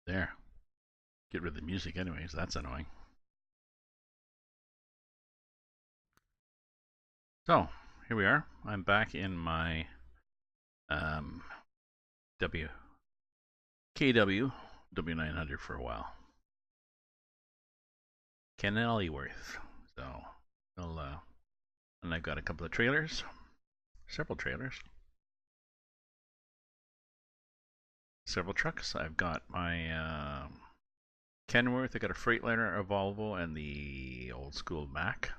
There. Get rid of the music anyways, that's annoying. So, here we are. I'm back in my KW W900 for a while. Kenilworth. So, and I've got a couple of trailers, several trailers, several trucks. I've got my Kenworth. I got a Freightliner, a Volvo, and the old school Mack.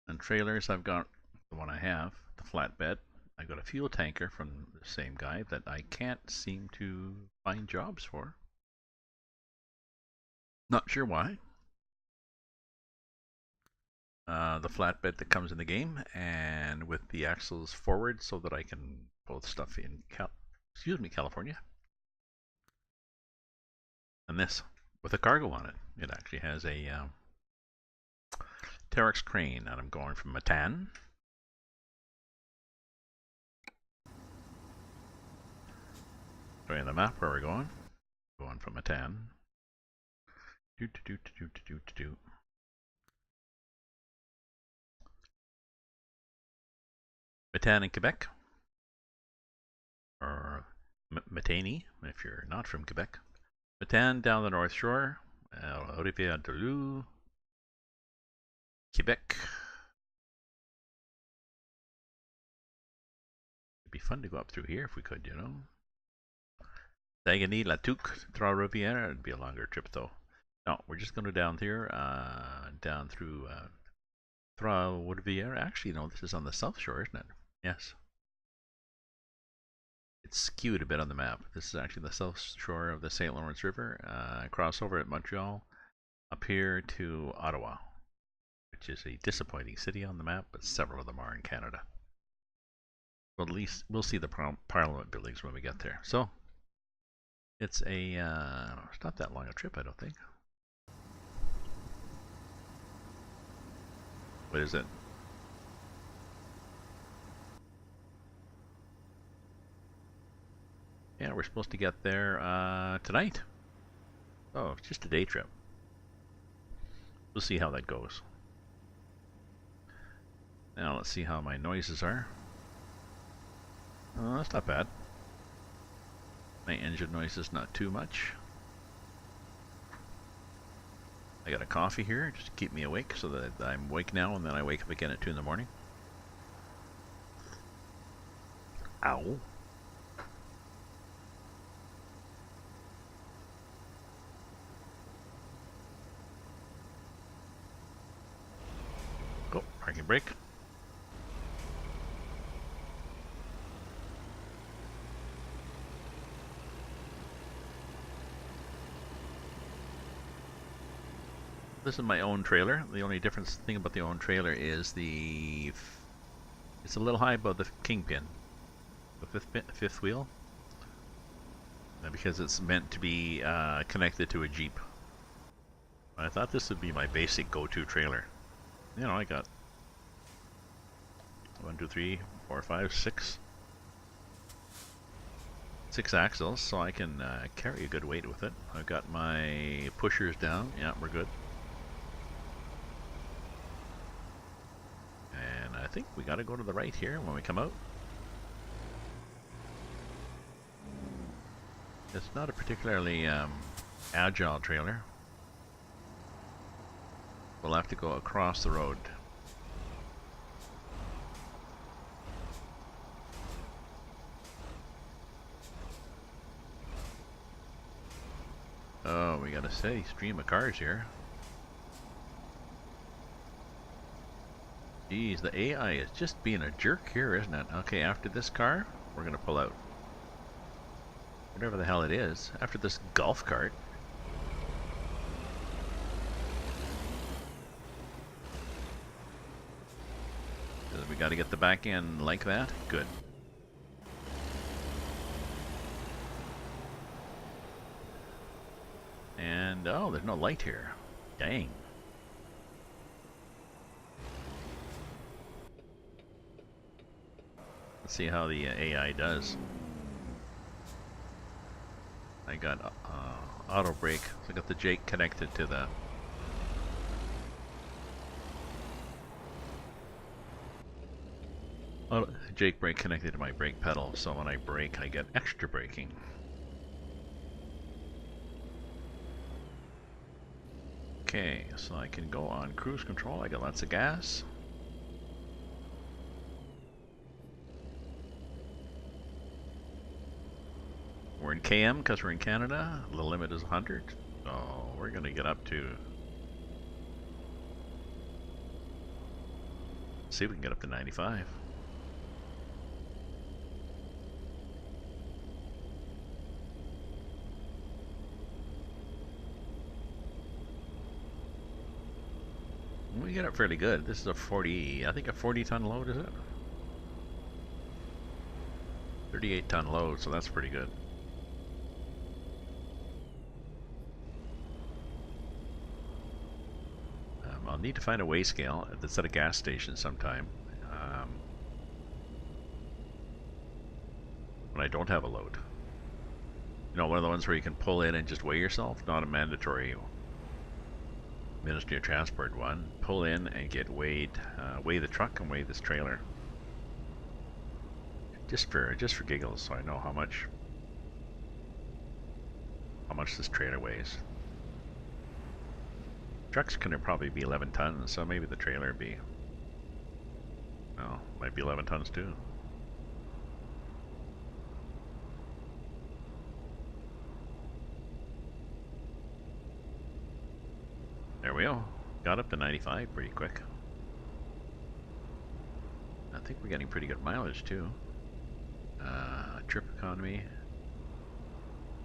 And trailers, I've got the one I have, the flatbed. I got a fuel tanker from the same guy that I can't seem to find jobs for. Not sure why. The flatbed that comes in the game, and with the axles forward so that I can pull stuff in California. And this with a cargo on it. It actually has a Terex crane, and I'm going from Matan. Showing the map where we're going. Going from Matan. Matan in Quebec, or Matane if you're not from Quebec. Matan down the North Shore, Rivière-du-Loup, Quebec. It'd be fun to go up through here if we could, you know. Saguenay-Lac, Trois-Rivières. It'd be a longer trip though. No, we're just going to down here, down through Trois-Rivières. Actually, no, this is on the South Shore, isn't it? Yes. It's skewed a bit on the map. This is actually the South Shore of the St. Lawrence River. Cross over at Montreal, up here to Ottawa, which is a disappointing city on the map, but several of them are in Canada. Well, at least we'll see the Parliament buildings when we get there. So, it's it's not that long a trip, I don't think. What is it? Yeah, we're supposed to get there tonight. Oh, it's just a day trip. We'll see how that goes. Now let's see how my noises are. Oh, that's not bad. My engine noise is not too much. I got a coffee here just to keep me awake so that I'm awake now and then I wake up again at 2 in the morning. Ow. Oh, parking brake. This is my own trailer. The only difference thing about the own trailer is it's a little high above the kingpin, the fifth wheel, because it's meant to be connected to a Jeep. I thought this would be my basic go-to trailer. You know, I got 1, 2, 3, 4, 5, 6. 6 axles, so I can carry a good weight with it. I've got my pushers down. Yeah, we're good. And I think we got to go to the right here when we come out. It's not a particularly agile trailer. We'll have to go across the road. Oh, we got a steady stream of cars here. Geez, the AI is just being a jerk here, isn't it? Okay, after this car, we're gonna pull out. Whatever the hell it is. After this golf cart. We gotta get the back end like that. Good. And, oh, there's no light here. Dang. Let's see how the AI does. I got auto brake. So I got the Jake connected to the Jake brake connected to my brake pedal, so when I brake I get extra braking. Okay, so I can go on cruise control. I got lots of gas. We're in KM because we're in Canada. The limit is 100. So we're going to get up to... see if we can get up to 95. We get up fairly good. This is a 40, I think a 40-ton load, is it? 38-ton load, so that's pretty good. I'll need to find a weigh scale that's at a gas station sometime. When I don't have a load. You know, one of the ones where you can pull in and just weigh yourself, not a mandatory Ministry of Transport one. Pull in and get weighed, weigh the truck and weigh this trailer. Just for giggles, so I know how much this trailer weighs. Truck's gonna probably be 11 tons, so maybe the trailer be, well, might be 11 tons too. There we go. Got up to 95 pretty quick. I think we're getting pretty good mileage too. Trip economy.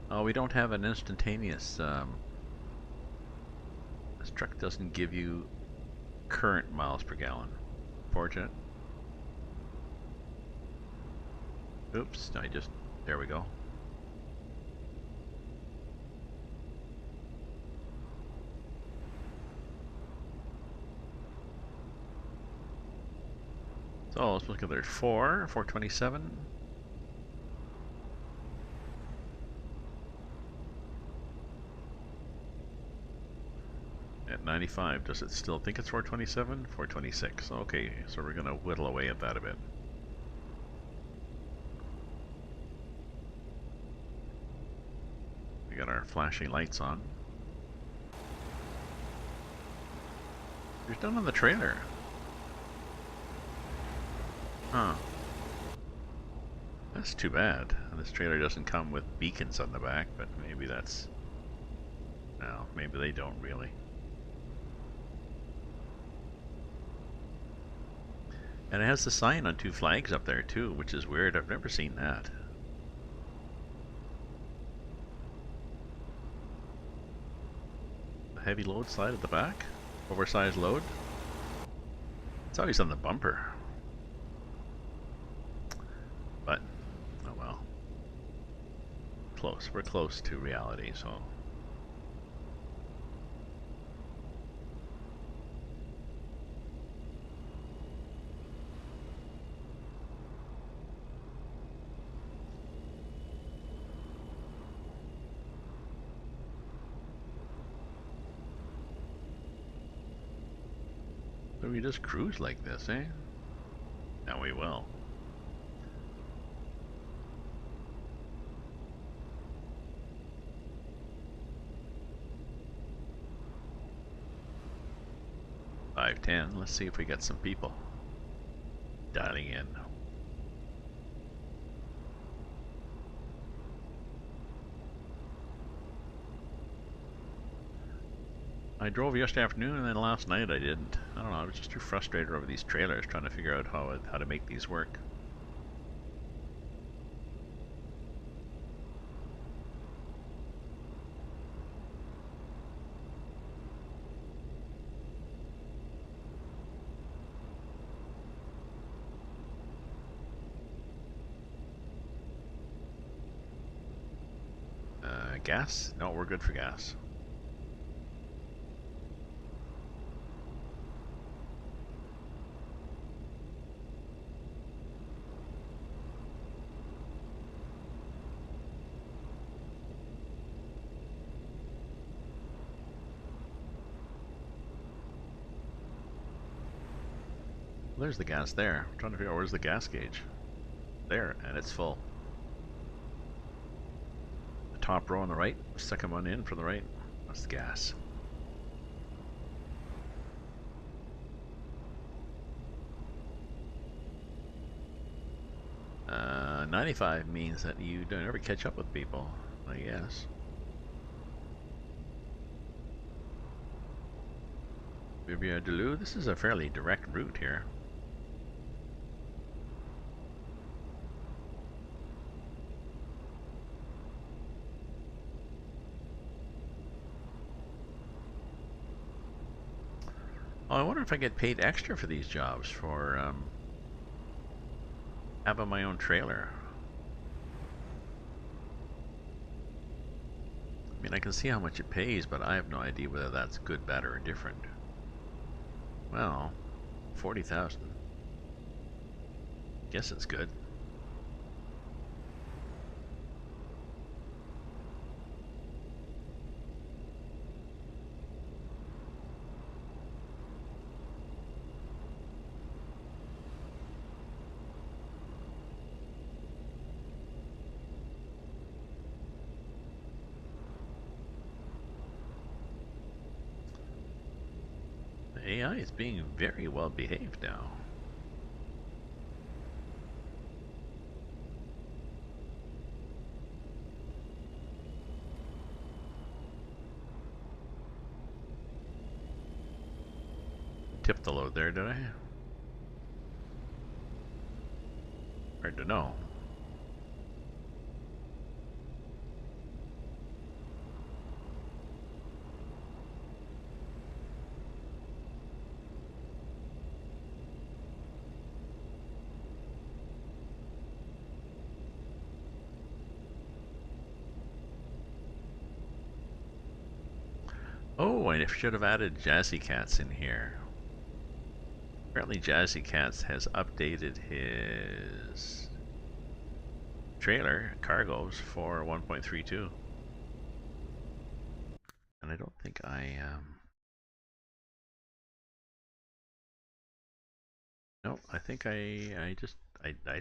Oh, we don't have an instantaneous. This truck doesn't give you current miles per gallon. Fortunate. Oops, there we go. So let's look at there's 427. At 95, does it still think it's 427? 426. Okay, so we're gonna whittle away at that a bit. We got our flashing lights on. There's none on the trailer. Huh. That's too bad. This trailer doesn't come with beacons on the back, but maybe that's... no, maybe they don't really. And it has the sign on 2 flags up there too, which is weird. I've never seen that. The heavy load slide at the back? Oversized load? It's always on the bumper. But, oh well. Close. We're close to reality, so... So we just cruise like this, eh? Now we will. $5.10. Let's see if we get some people dialing in. I drove yesterday afternoon, and then last night I didn't. I don't know, I was just too frustrated over these trailers, trying to figure out how to make these work. Gas? No, we're good for gas. Well, there's the gas there. I'm trying to figure out where's the gas gauge. There, and it's full. The top row on the right, second one in from the right, that's the gas. Uh, 95 means that you don't ever catch up with people, I guess. Riviere de Loup, this is a fairly direct route here. Oh, I wonder if I get paid extra for these jobs for having my own trailer. I mean, I can see how much it pays, but I have no idea whether that's good, bad, or different. Well, 40,000. Guess it's good. AI is being very well behaved now. Tipped the load there, did I? Hard to know. Oh, I should have added Jazzy Cats in here. Apparently Jazzy Cats has updated his trailer cargoes for 1.32. And I don't think no, I think I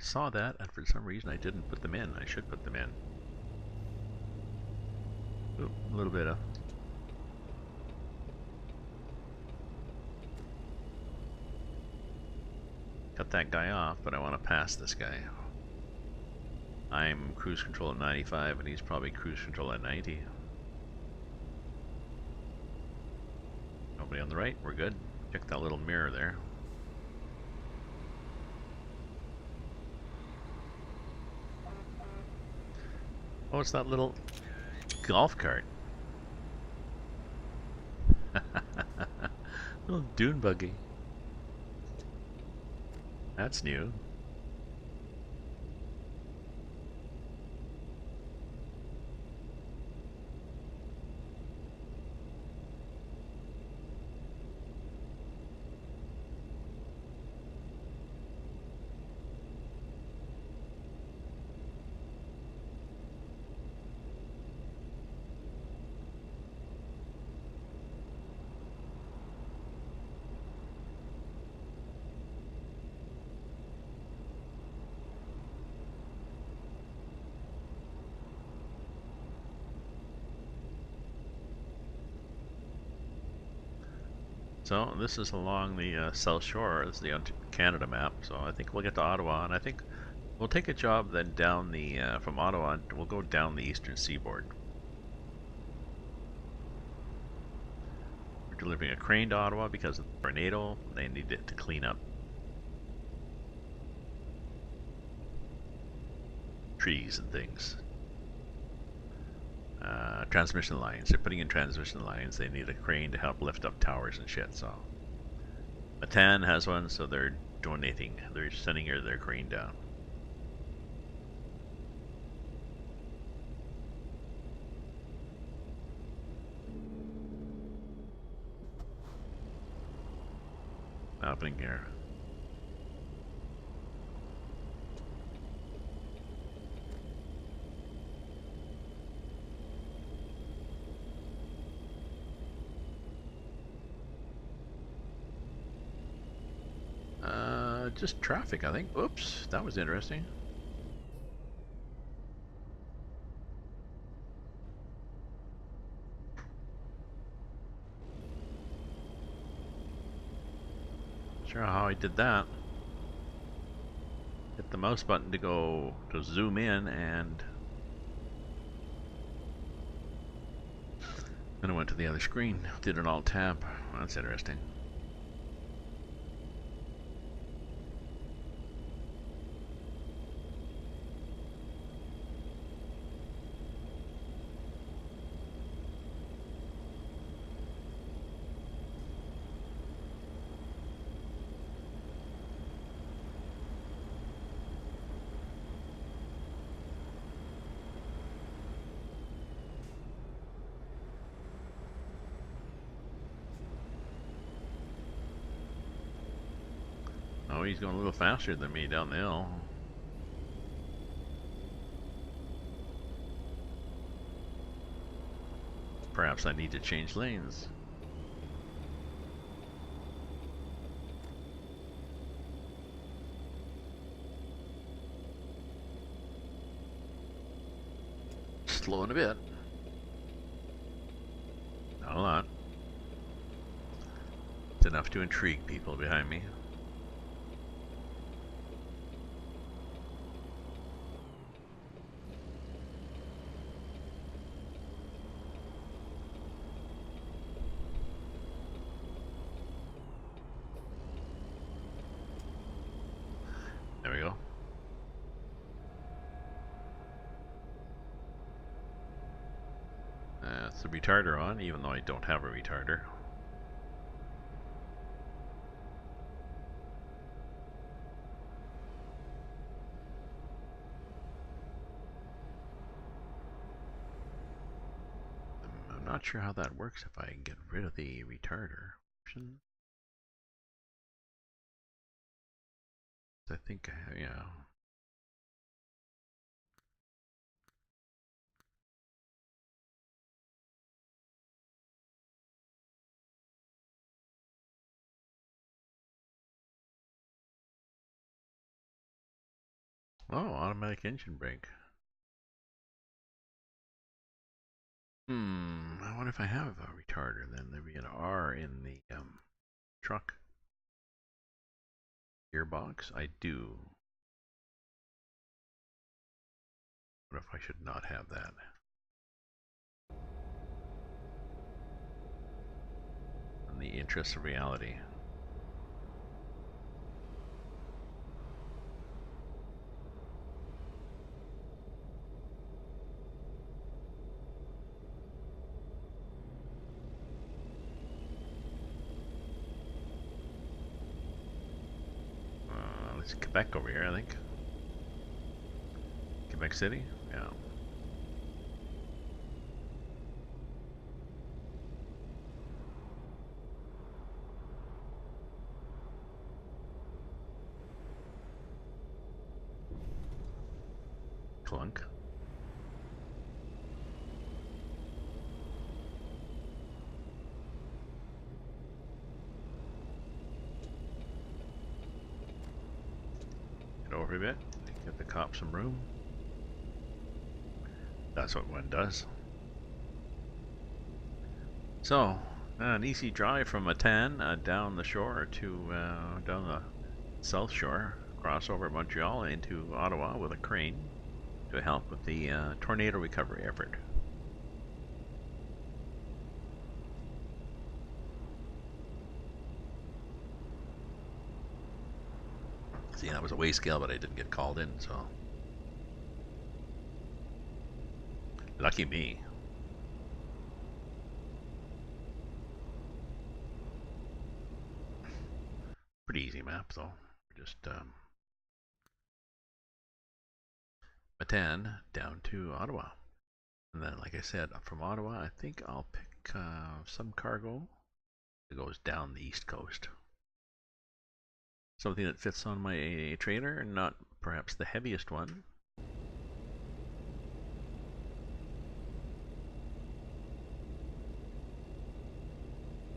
saw that, and for some reason I didn't put them in. I should put them in. Ooh, a little bit of cut that guy off, but I want to pass this guy. I'm cruise control at 95, and he's probably cruise control at 90. Nobody on the right, we're good. Check that little mirror there. Oh, it's that little golf cart. Little dune buggy. That's new. So this is along the South Shore. This is the Canada map. So I think we'll get to Ottawa, and I think we'll take a job then down the from Ottawa. And we'll go down the eastern seaboard. We're delivering a crane to Ottawa because of the tornado. They need it to clean up trees and things. Transmission lines. They're putting in transmission lines. They need a crane to help lift up towers and shit. So Matan has one, so they're donating. They're sending her their crane down. Happening here. Just traffic, I think. Oops, that was interesting. Sure how I did that. Hit the mouse button to zoom in, and then I went to the other screen. Did an alt tab. That's interesting. Oh, he's going a little faster than me down the hill. Perhaps I need to change lanes. Slowing a bit. Not a lot. It's enough to intrigue people behind me. There we go. That's the retarder on, even though I don't have a retarder. I'm not sure how that works if I can get rid of the retarder option. I think, yeah. Oh, automatic engine brake. I wonder if I have a retarder, then there'd be an R in the truck gearbox. I do. What if I should not have that? In the interest of reality. It's Quebec over here, I think. Quebec City? Yeah. Clunk. Get over a bit. Give the cop some room. That's what one does. So, An easy drive from Matan down the shore to down the south shore, cross over Montreal into Ottawa with a crane to help with the tornado recovery effort. See, that was a weigh scale, but I didn't get called in, so lucky me. Pretty easy map, though. Just Matan down to Ottawa. And then, like I said, from Ottawa, I think I'll pick some cargo that goes down the east coast. Something that fits on my trailer, not perhaps the heaviest one.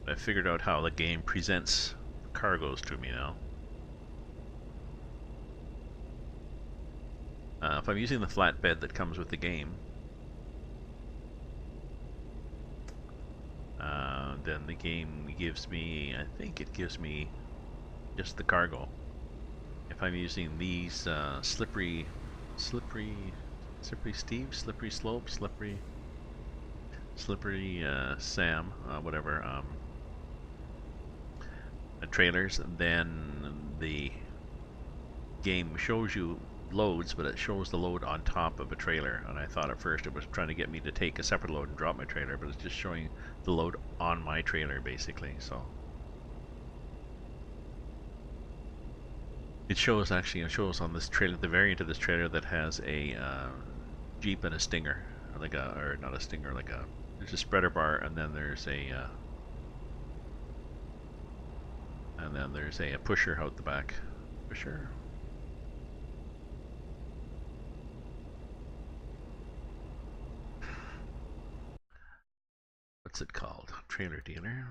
I figured out how the game presents cargoes to me now. If I'm using the flatbed that comes with the game, then the game gives me, I think it gives me just the cargo. If I'm using these slippery Sam, whatever, trailers, then the game shows you loads, but it shows the load on top of a trailer. And I thought at first it was trying to get me to take a separate load and drop my trailer, but it's just showing the load on my trailer, basically. So it shows, actually, it shows on this trailer, the variant of this trailer that has a Jeep and a Stinger, like a, or not a Stinger, like a, there's a spreader bar, and then there's a pusher out the back. Pusher. What's it called? Trailer dealer.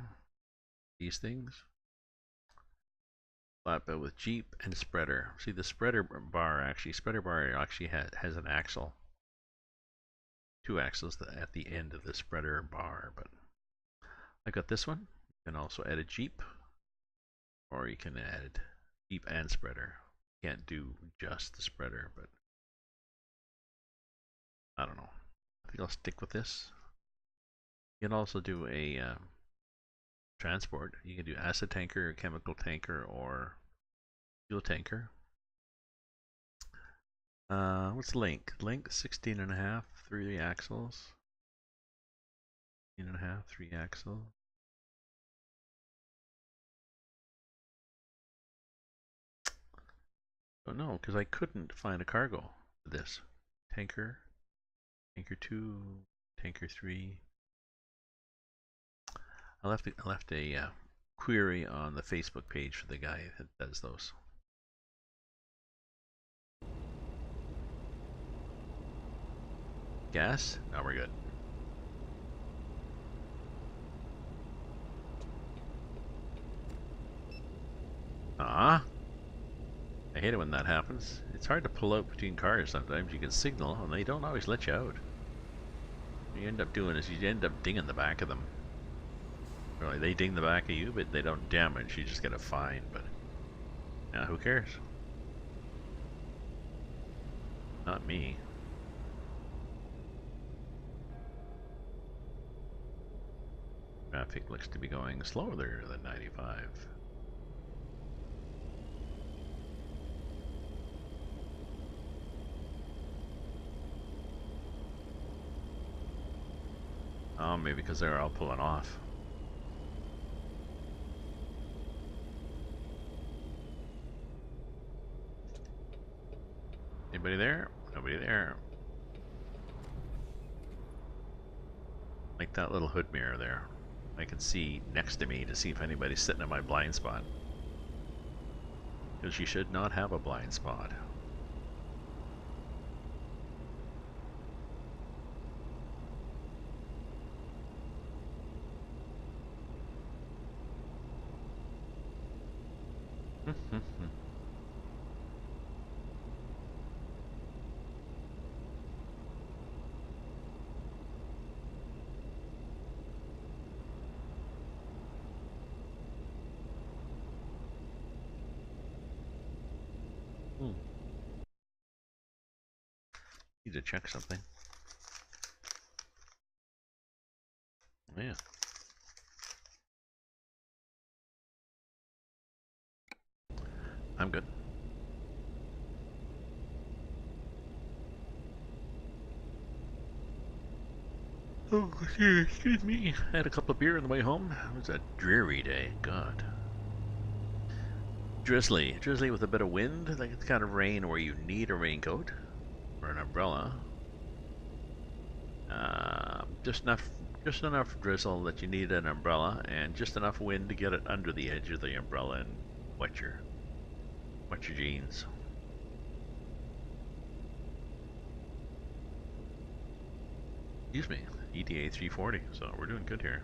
These things. Flatbed with Jeep and spreader. See, the spreader bar actually has an axle. Two axles at the end of the spreader bar, but I got this one. You can also add a Jeep, or you can add Jeep and spreader. You can't do just the spreader, but I don't know. I think I'll stick with this. You can also do a transport. You can do acid tanker, chemical tanker, or fuel tanker. What's length? Length 16.5, 3 axles. 16.5, 3 axles. Don't know, because I couldn't find a cargo for this. Tanker, tanker 2, tanker 3. I left a query on the Facebook page for the guy that does those. Gas? Now we're good. I hate it when that happens. It's hard to pull out between cars sometimes. You can signal and they don't always let you out. What you end up doing is you end up dinging the back of them. Really, they ding the back of you, but they don't damage. You just get a fine, but yeah, who cares? Not me. Traffic looks to be going slower than 95. Oh, maybe because they're all pulling off. Anybody there? Nobody there. Like that little hood mirror there. I can see next to me to see if anybody's sitting in my blind spot. Because you should not have a blind spot. Need to check something. Yeah. I'm good. Oh, excuse me. I had a couple of beer on the way home. It was a dreary day. God. Drizzly. Drizzly with a bit of wind. Like it's kind of rain where you need a raincoat or an umbrella. Just enough drizzle that you need an umbrella, and just enough wind to get it under the edge of the umbrella and wet your jeans. Excuse me, ETA 340, so we're doing good here.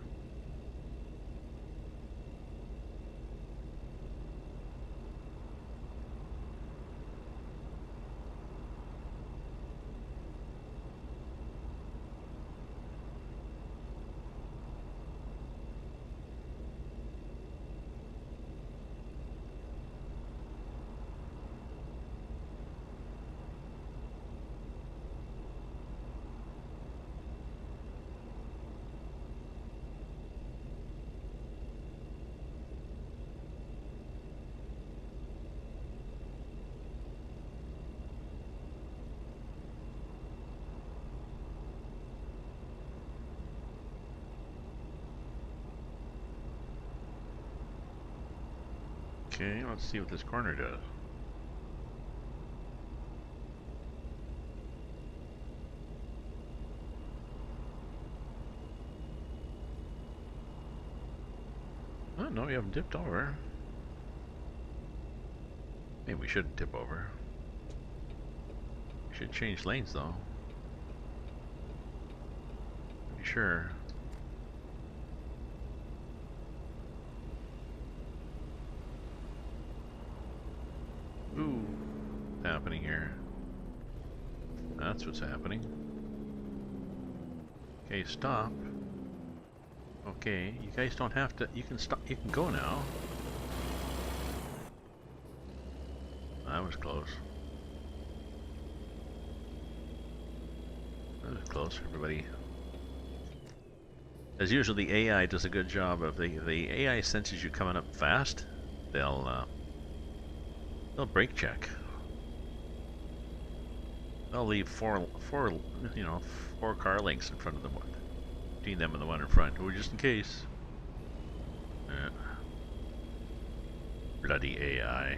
Okay, let's see what this corner does. Oh, no, you haven't dipped over. Maybe we shouldn't tip over. We should change lanes, though. Pretty sure. Ooh, what's happening here? That's what's happening. Okay, stop. Okay, you guys don't have to. You can stop. You can go now. That was close. That was close, everybody. As usual, the AI does a good job of the AI senses you coming up fast. They'll brake check. They'll leave four car lengths in front of the one, between them and the one in front, or just in case. Bloody AI.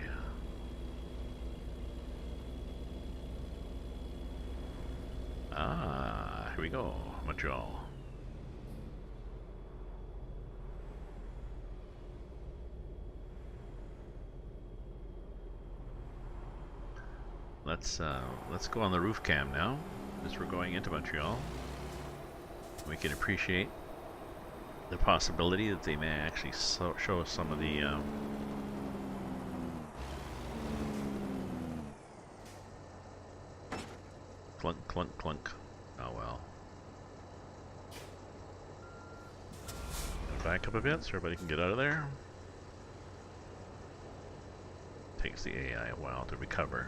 Ah, here we go, Montreal. Let's go on the roof cam now, as we're going into Montreal. We can appreciate the possibility that they may actually show us some of the clunk, clunk, clunk. Oh well. Back up a bit so everybody can get out of there. Takes the AI a while to recover.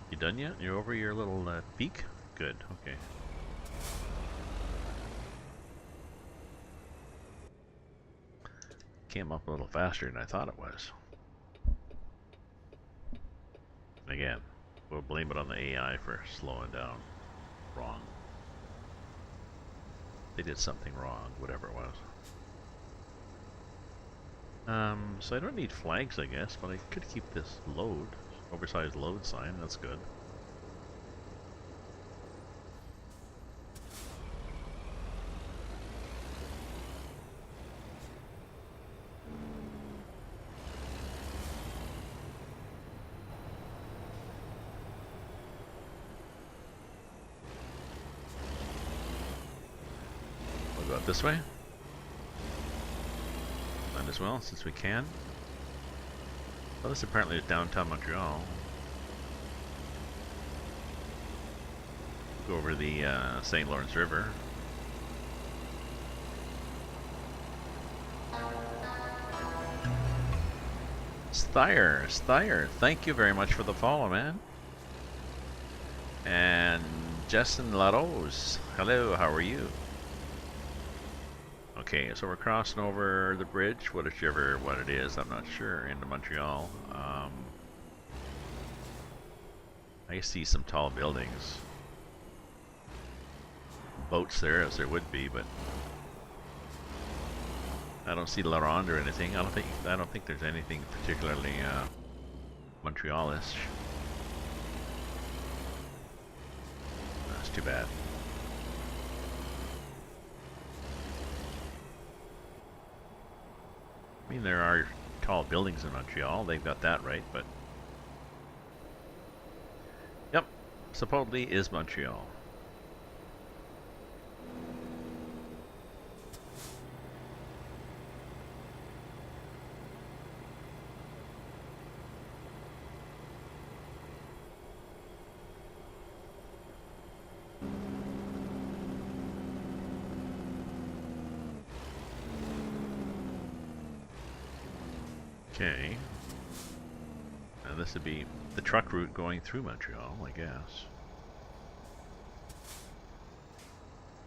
You done yet? You're over your little peak? Good, okay. Came up a little faster than I thought it was. Again, we'll blame it on the AI for slowing down. Wrong. They did something wrong, whatever it was. So I don't need flags, I guess, but I could keep this load. Oversized load sign, that's good. We'll go out this way. Might as well, since we can. Well, this apparently is downtown Montreal. Go over the St. Lawrence River. Steyr, thank you very much for the follow, man. And Justin LaRose, hello, how are you? Okay, so we're crossing over the bridge, what it is, I'm not sure, into Montreal. I see some tall buildings. Boats there, as there would be, but I don't see La Ronde or anything. I don't think there's anything particularly Montreal-ish. That's too bad. I mean, there are tall buildings in Montreal. They've got that right, but yep, supposedly is Montreal. Okay. And this would be the truck route going through Montreal, I guess.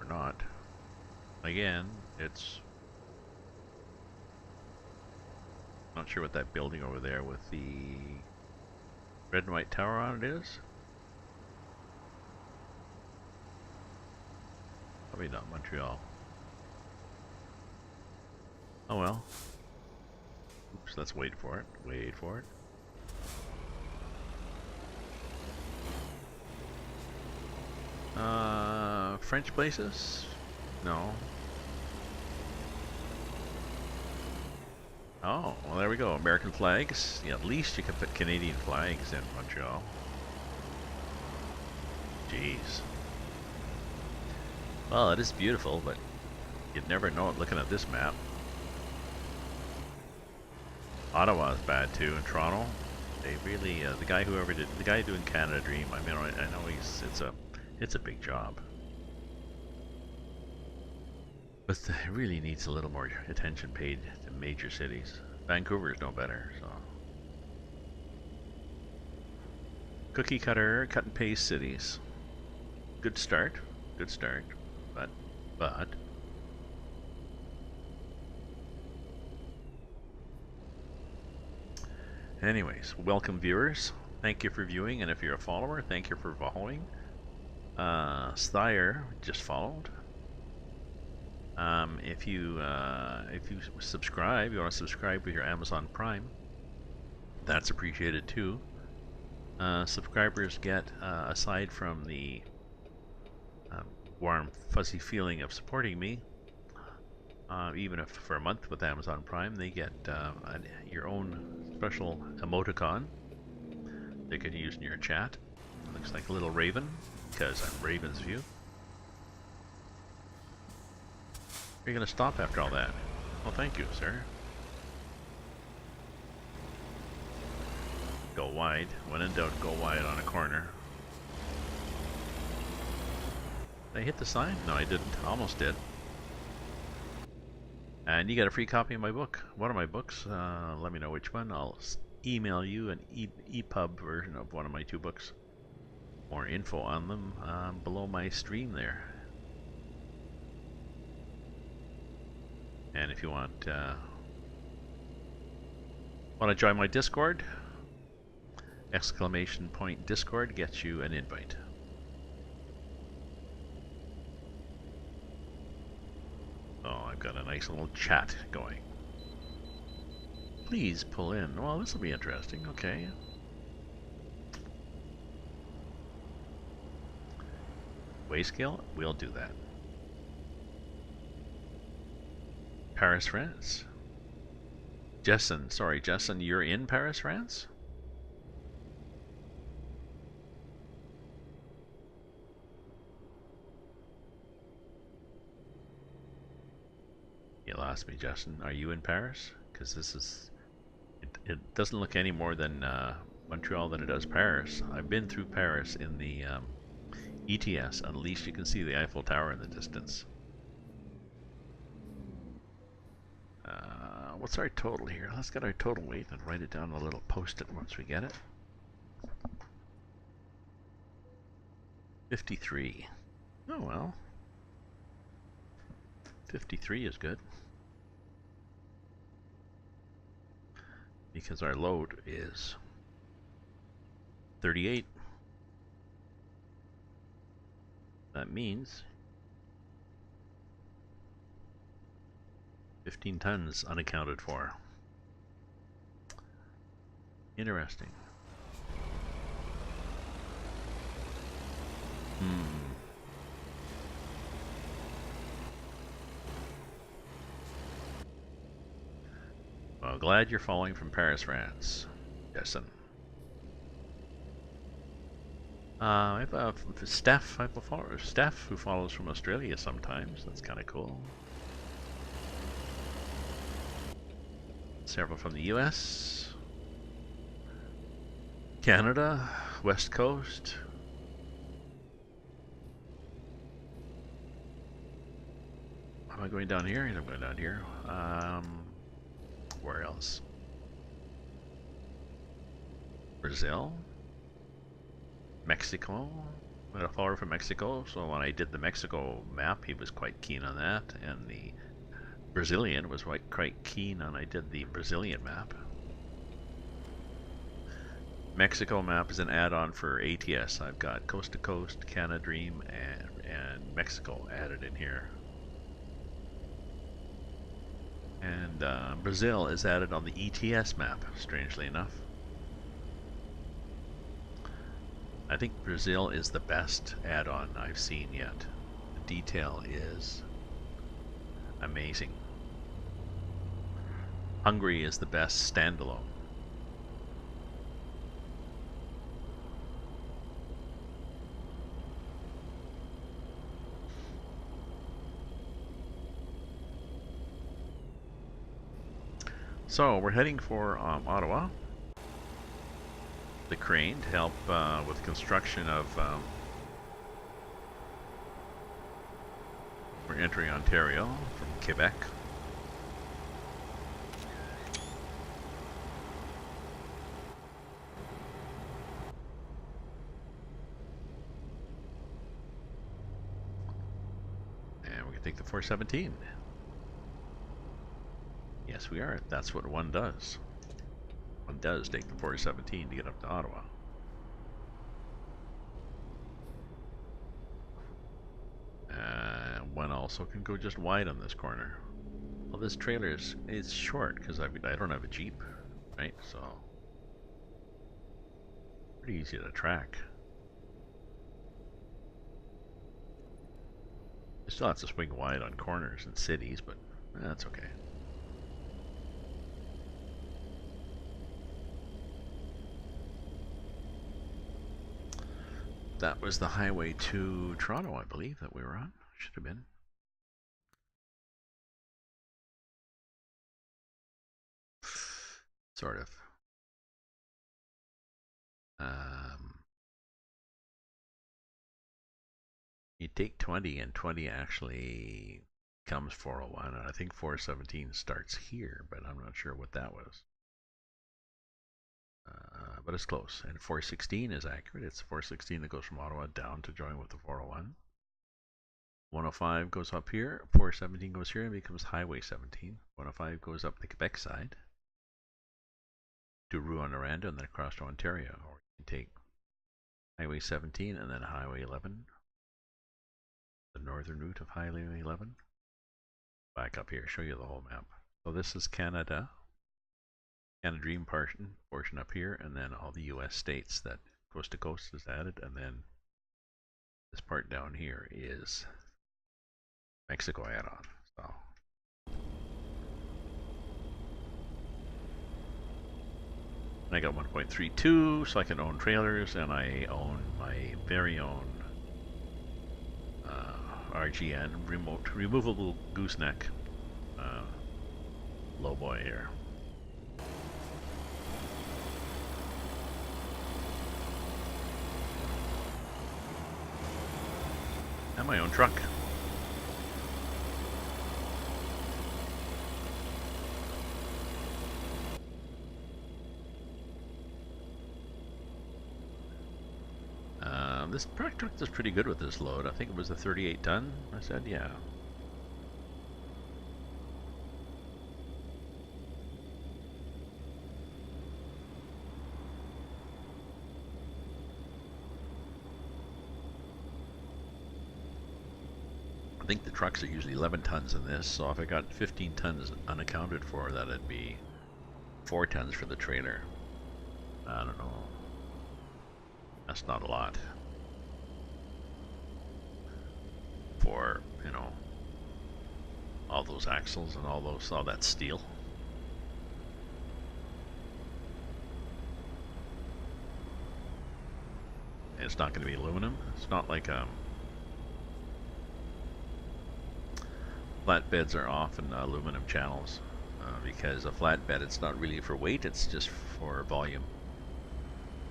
Or not. Again, it's... not sure what that building over there with the red and white tower on it is. Probably not Montreal. Oh well. Oops, let's wait for it. Wait for it. French places? No. Oh, well there we go. American flags. Yeah, at least you can put Canadian flags in Montreal. Jeez. Well, it is beautiful, but you'd never know it looking at this map. Ottawa is bad too, and Toronto. They really, the guy doing Canada Dream. I mean, I know it's a big job, but it really needs a little more attention paid to major cities. Vancouver's no better, so. Cookie cutter, cut and paste cities. Good start, but. Anyways, welcome viewers. Thank you for viewing, and if you're a follower, thank you for following. Steyr just followed. If you subscribe, you want to subscribe with your Amazon Prime, that's appreciated too. Subscribers get, aside from the warm, fuzzy feeling of supporting me, even if for a month with Amazon Prime, they get your own special emoticon they can use in your chat. It looks like a little raven, because I'm Raven's View. Are you going to stop after all that? Well, thank you, sir. Go wide. When in doubt, go wide on a corner. Did I hit the sign? No, I didn't. Almost did. And you get a free copy of my book. One of my books. Let me know which one. I'll email you an EPUB version of one of my 2 books. More info on them below my stream there. And if you want to join my Discord, ! Discord gets you an invite. Oh, I've got a nice little chat going. Please pull in. Well, this will be interesting. Okay. Wayscale? We'll do that. Paris, France. Jessen, sorry, Jessen, you're in Paris, France? You lost me, Justin. Are you in Paris? Because this is... It doesn't look any more than Montreal than it does Paris. I've been through Paris in the ETS, at least you can see the Eiffel Tower in the distance. What's our total here? Let's get our total weight and write it down on a little post-it once we get it. 53. Oh well. 53 is good. Because our load is 38. That means 15 tons unaccounted for. Interesting. Well, glad you're following from Paris, France, Jason. I have a Steph who follows from Australia sometimes. That's kind of cool. Several from the US, Canada, West Coast. Am I going down here? I'm going down here. Where else? Brazil, Mexico. I had a follower from Mexico, so when I did the Mexico map, he was quite keen on that, and the Brazilian was quite keen on I did the Brazilian map. Mexico map is an add-on for ATS. I've got Coast to Coast, Canada Dream, and Mexico added in here. And Brazil is added on the ETS map, strangely enough. I think Brazil is the best add-on I've seen yet. The detail is amazing. Hungary is the best standalone. So we're heading for Ottawa. The crane to help with construction of. We're entering Ontario from Quebec. And we can take the 417. Yes, we are. That's what one does. One does take the 417 to get up to Ottawa. One also can go just wide on this corner. Well, this trailer is short because I don't have a Jeep, right? So pretty easy to track. It still has to swing wide on corners in cities, but that's okay. That was the highway to Toronto, I believe, that we were on. Should have been. Sort of. You take 20, and 20 actually comes 401, and I think 417 starts here, but I'm not sure what that was. But it's close. And 416 is accurate. It's 416 that goes from Ottawa down to join with the 401. 105 goes up here. 417 goes here and becomes Highway 17. 105 goes up the Quebec side to Rouyn-Noranda and then across to Ontario. Or you can take Highway 17 and then Highway 11. The northern route of Highway 11. Back up here, show you the whole map. So this is Canada. Canada Dream portion up here, and then all the US states that coast to coast is added, and then this part down here is Mexico add-on. So I got 1.32, so I can own trailers, and I own my very own RGN removable gooseneck lowboy here. my own truck. This truck is pretty good with this load. I think it was a 38 ton. I said, yeah. I think the trucks are usually 11 tons in this, so if I got 15 tons unaccounted for, that'd be 4 tons for the trailer. I don't know. That's not a lot. For, you know, all those axles and all that steel. And it's not going to be aluminum. It's not like flatbeds are often aluminum channels because a flatbed, it's not really for weight, it's just for volume.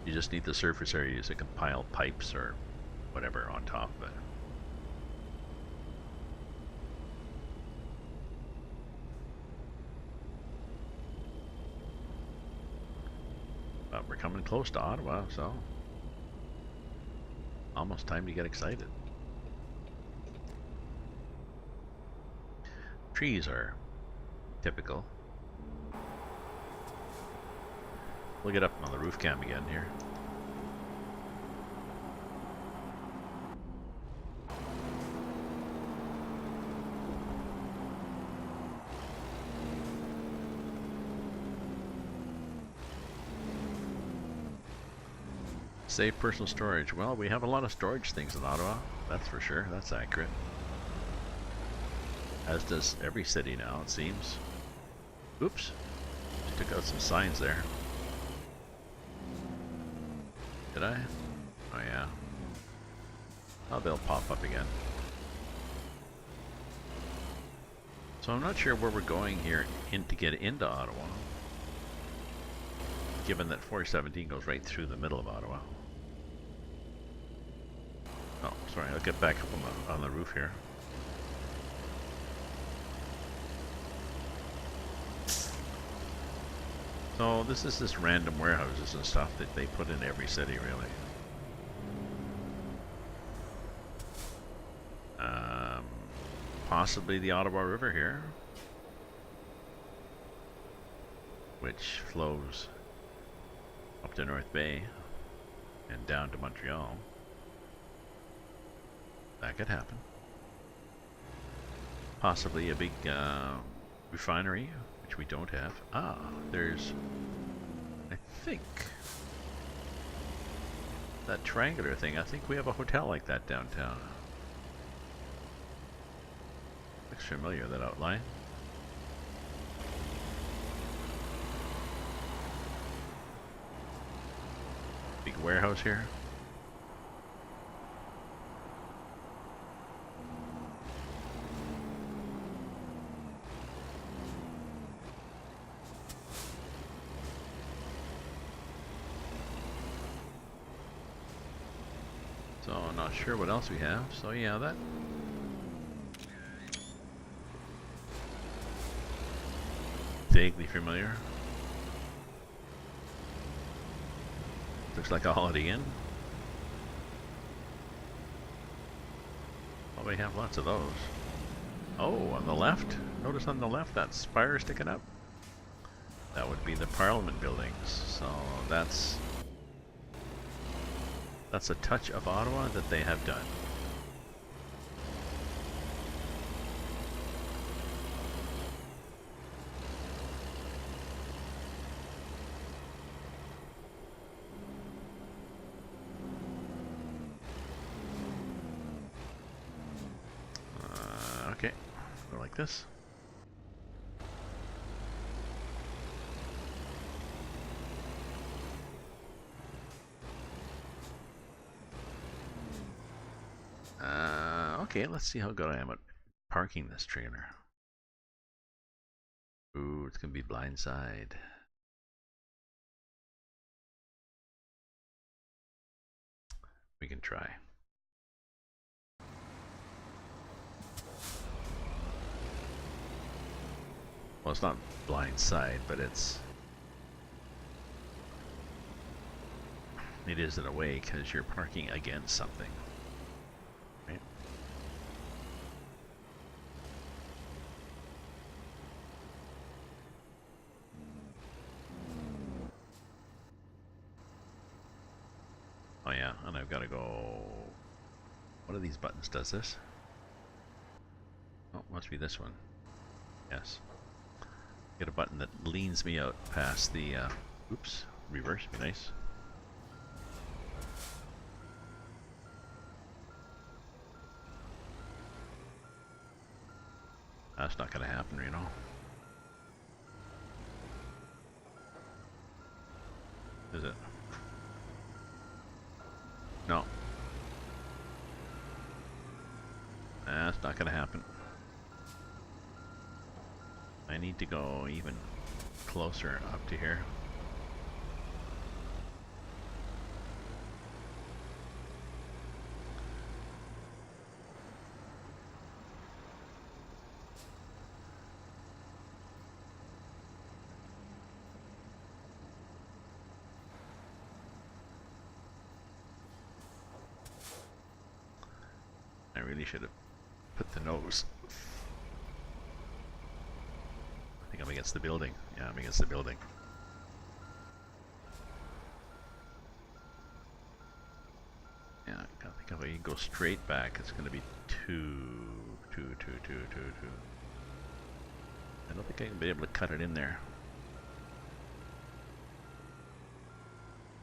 You just need the surface area to compile pipes or whatever on top of it. But we're coming close to Ottawa, so almost time to get excited. Trees are typical. We'll get up on the roof cam again here. Save personal storage. Well, we have a lot of storage things in Ottawa, that's for sure. That's accurate. As does every city now, it seems. Oops. Just took out some signs there. Did I? Oh yeah. Oh, they'll pop up again. So I'm not sure where we're going here to get into Ottawa, given that 417 goes right through the middle of Ottawa. Oh, sorry, I'll get back up on the roof here. So this is just random warehouses and stuff that they put in every city, really. Possibly the Ottawa River here, which flows up to North Bay and down to Montreal. That could happen. Possibly a big refinery, which we don't have. Ah, there's, I think, that triangular thing. I think we have a hotel like that downtown. Looks familiar, that outline. Big warehouse here. So I'm not sure what else we have. So yeah, that vaguely familiar. Looks like a Holiday Inn. Well, we have lots of those. Oh, on the left. Notice on the left that spire sticking up. That would be the Parliament buildings. So that's a touch of Ottawa that they have done. Okay, go like this. Okay, let's see how good I am at parking this trailer. Ooh, it's gonna be blindside. We can try. Well, it's not blind side, but it is in a way because you're parking against something, right? Oh yeah, and I've got to go. One of these buttons does this. Oh, must be this one. Yes. Get a button that leans me out past the. Oops, reverse. Be nice. That's not going to happen, you know. Is it? No. That's not going to happen. I need to go even closer up to here. I really should have put the nose. I think I'm against the building. Yeah, I'm against the building. Yeah, I think if I go straight back, it's going to be two. I don't think I can be able to cut it in there.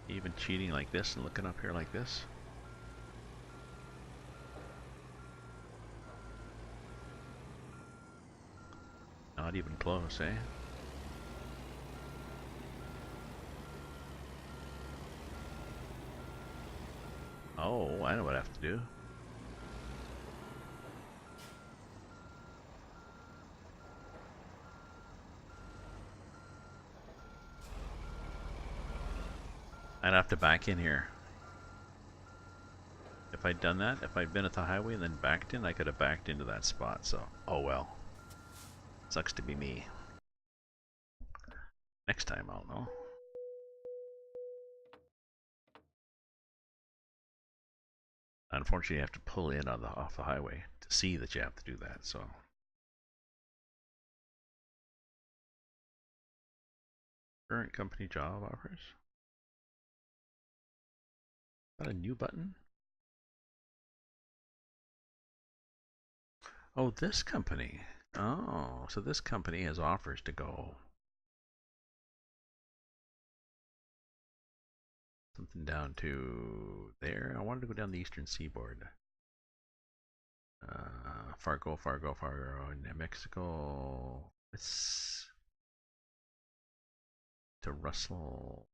Even cheating like this and looking up here like this. Not even close, eh? Oh, I know what I have to do. I'd have to back in here. If I'd done that, if I'd been at the highway and then backed in, I could have backed into that spot, so oh well. Sucks to be me. Next time I'll know. Unfortunately, you have to pull in on off the highway to see that you have to do that, so. Current company job offers? Is that a new button? Oh, this company. Oh, so this company has offers to go. Something down to there. I wanted to go down the eastern seaboard. Fargo, New Mexico. It's to Russell,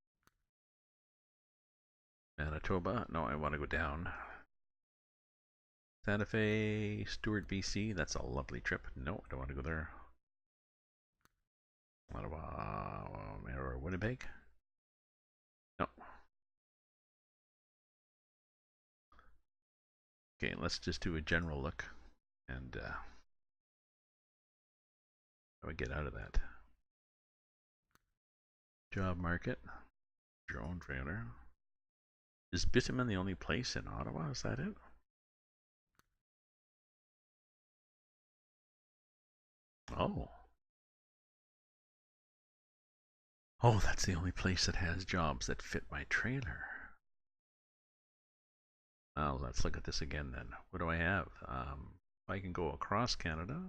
Manitoba. No, I want to go down. Santa Fe, Stewart, BC. That's a lovely trip. No, I don't want to go there. Ottawa or Winnipeg. No. Okay, let's just do a general look and how do I get out of that? Job market. Drone trailer. Is bitumen the only place in Ottawa? Is that it? Oh. Oh, that's the only place that has jobs that fit my trailer. Well, let's look at this again then. What do I have? I can go across Canada.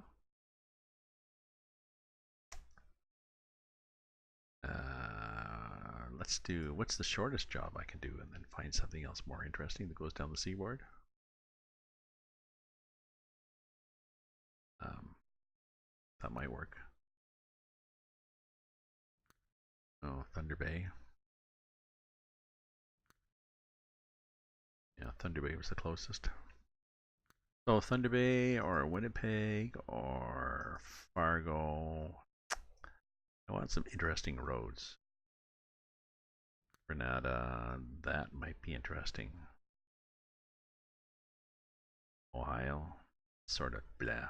Let's do, what's the shortest job I can do and then find something else more interesting that goes down the seaboard. That might work. Oh, Thunder Bay. Yeah, Thunder Bay was the closest. So Thunder Bay or Winnipeg or Fargo. I want some interesting roads. Grenada, that might be interesting. Ohio, sort of blah.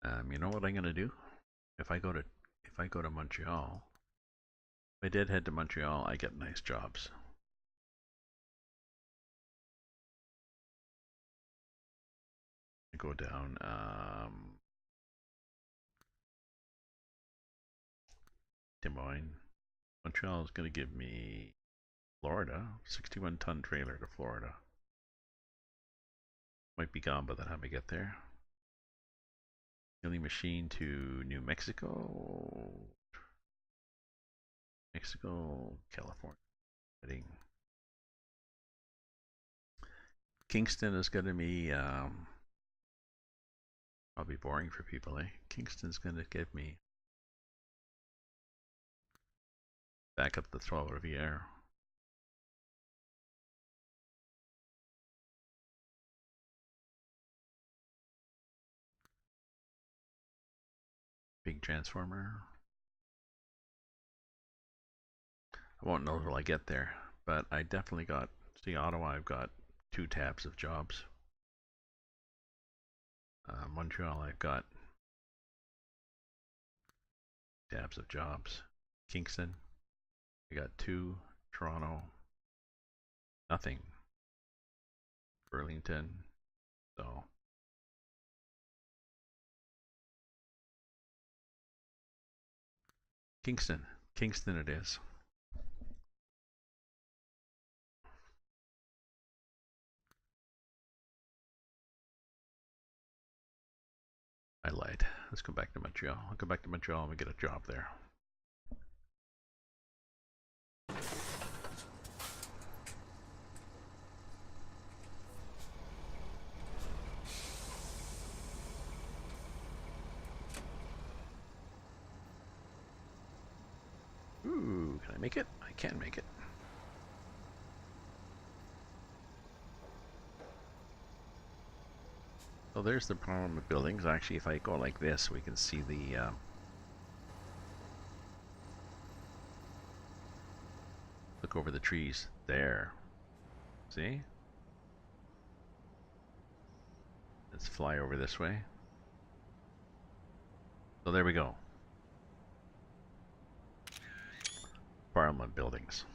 You know what I'm gonna do? If I go to Montreal, if I did head to Montreal, I get nice jobs. I go down Des Moines. Montreal is gonna give me Florida, 61-ton trailer to Florida. Might be gone by the time I get there. Milling machine to New Mexico, California. Heading. Kingston is going to be probably boring for people, eh? Kingston's going to give me back up the Trois Rivières. Big transformer. I won't know till I get there, but I definitely got, see Ottawa, I've got 2 tabs of jobs. Montreal, I've got tabs of jobs. Kingston, I got 2. Toronto, nothing. Burlington, so. Kingston it is. I lied. Let's go back to Montreal. I'll go back to Montreal and we get a job there. Ooh, can I make it? I can make it. So there's the problem with buildings. Actually, if I go like this, we can see the look over the trees there. See? Let's fly over this way. So there we go. Parliament buildings.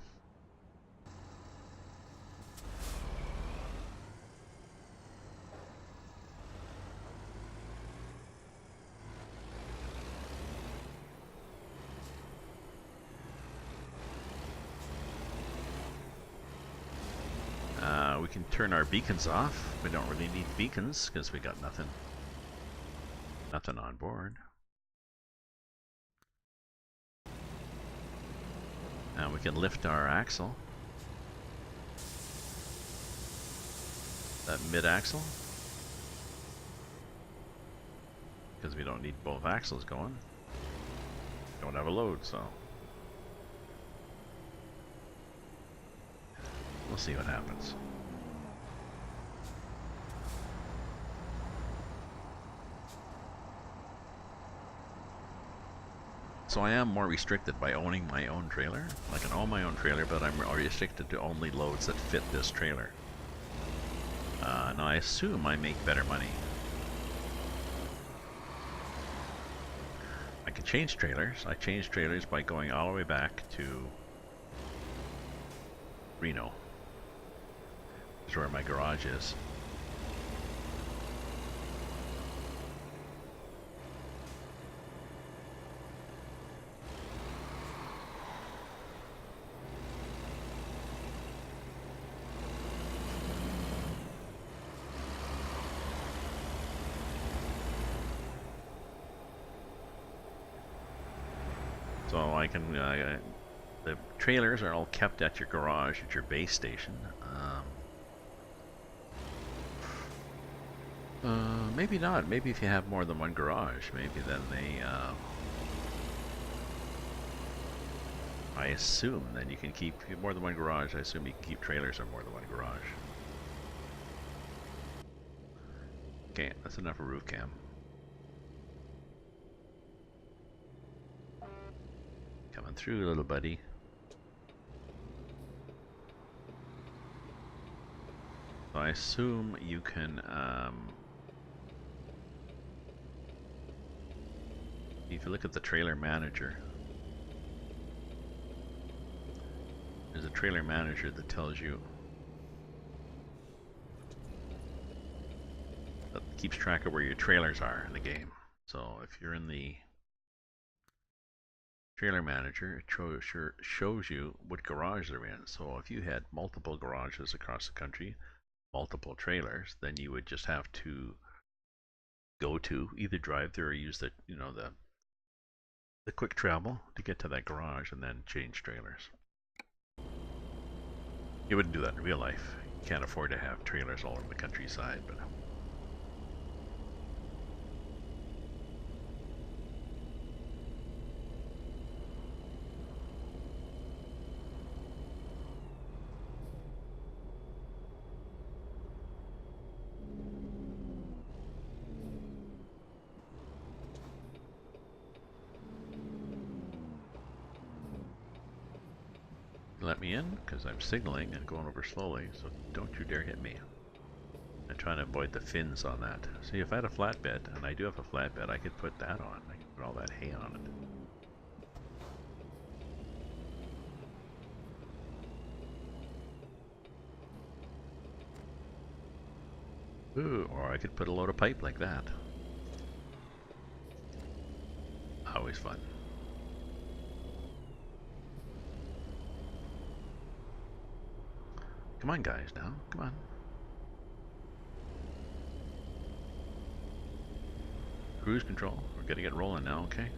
We can turn our beacons off. We don't really need beacons because we got nothing on board. And we can lift our axle. That mid-axle. Because we don't need both axles going. Don't have a load, so. We'll see what happens. So I am more restricted by owning my own trailer. I can own my own trailer, but I'm restricted to only loads that fit this trailer. Now I assume I make better money. I can change trailers. I change trailers by going all the way back to Reno. That's where my garage is. So I can, the trailers are all kept at your garage, at your base station. Maybe not. Maybe if you have more than one garage, maybe then they, I assume then you can keep more than one garage. I assume you can keep trailers on more than one garage. Okay, that's enough of roof cam. Coming through, little buddy. So I assume you can, If you look at the trailer manager, there's a trailer manager that tells you, that keeps track of where your trailers are in the game. So if you're in the trailer manager, it shows you what garage they're in. So if you had multiple garages across the country, multiple trailers, then you would just have to go to either drive there or use the the quick travel to get to that garage and then change trailers. You wouldn't do that in real life. You can't afford to have trailers all over the countryside, but let me in because I'm signaling and going over slowly, so don't you dare hit me. I'm trying to avoid the fins on that. See, if I had a flatbed, and I do have a flatbed, I could put that on. I could put all that hay on it. Ooh, or I could put a load of pipe like that. Always fun. Come on, guys, now. Come on. Cruise control. We're gonna get rolling now, okay?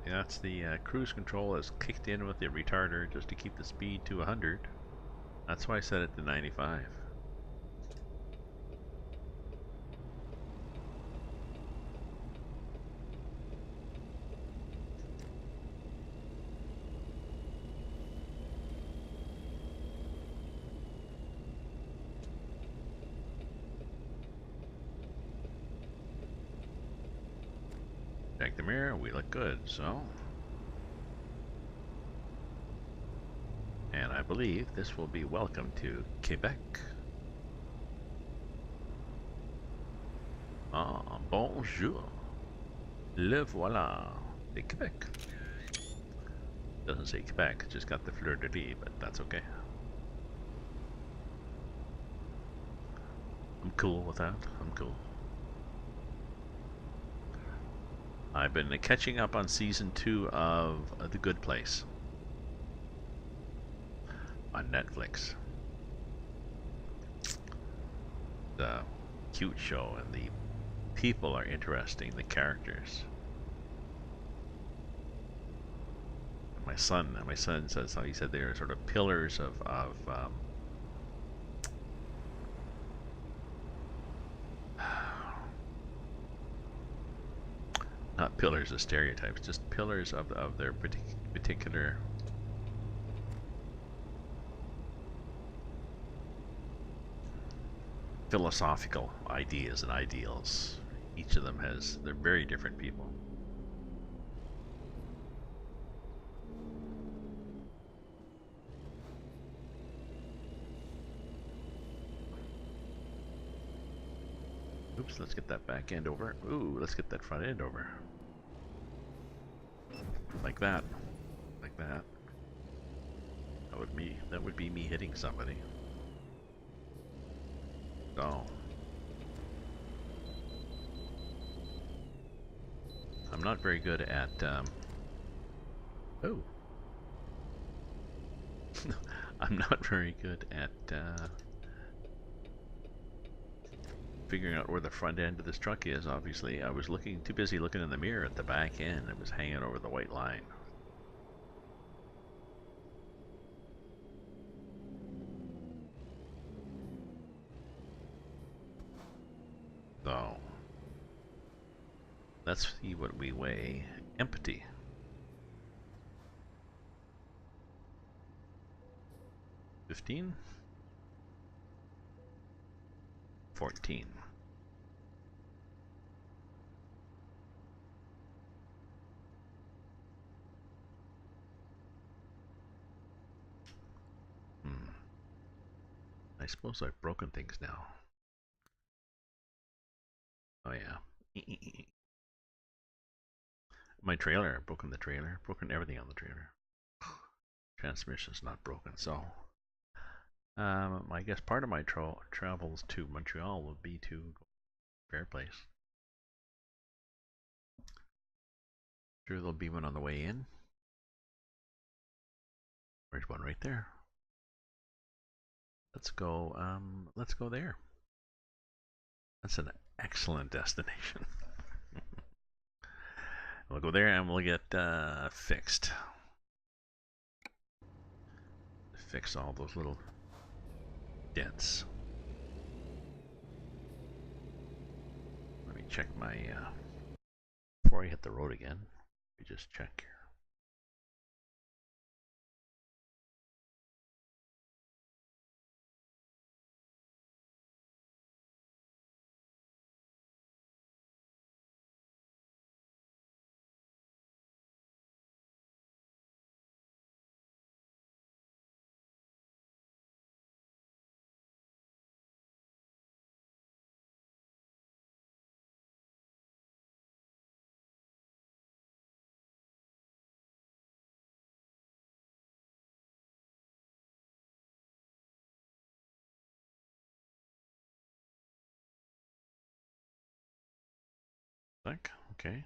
That's the cruise control is kicked in with the retarder just to keep the speed to 100. That's why I set it to 95. Check the mirror, we look good, so. And I believe this will be welcome to Quebec. Ah, bonjour. Le voilà de Quebec. Doesn't say Quebec, just got the fleur de lis, but that's okay. I'm cool with that, I'm cool. I've been catching up on season 2 of The Good Place on Netflix. It's a cute show, and the people are interesting, the characters. My son says how he said they are sort of pillars of not pillars of stereotypes, just pillars of their particular philosophical ideas and ideals. Each of them they're very different people. Oops, let's get that back end over. Ooh, let's get that front end over. Like that. Like that. That would be me hitting somebody. So I'm not very good at oh. I'm not very good at figuring out where the front end of this truck is. Obviously, I was too busy looking in the mirror at the back end. It was hanging over the white line. So let's see what we weigh. Empty. 15. 14. I suppose I've broken things now. Oh yeah. My trailer, I've broken the trailer, broken everything on the trailer. Transmission's not broken, so I guess part of my travels to Montreal will be to Fair Place. Sure, there'll be one on the way in. There's one right there. Let's go. Let's go there. That's an excellent destination. We'll go there and we'll get fixed. Fix all those little dents. Let me check my before I hit the road again. Let me just check here. Okay.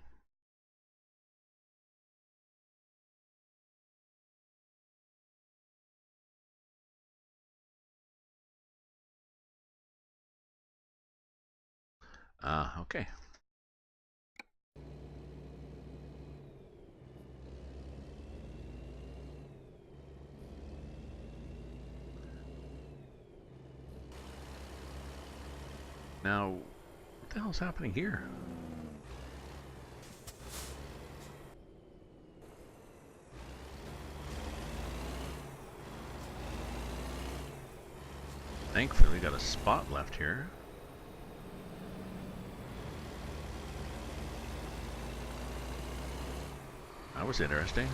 Okay. Now, what the hell's happening here? Thankfully, we got a spot left here. That was interesting.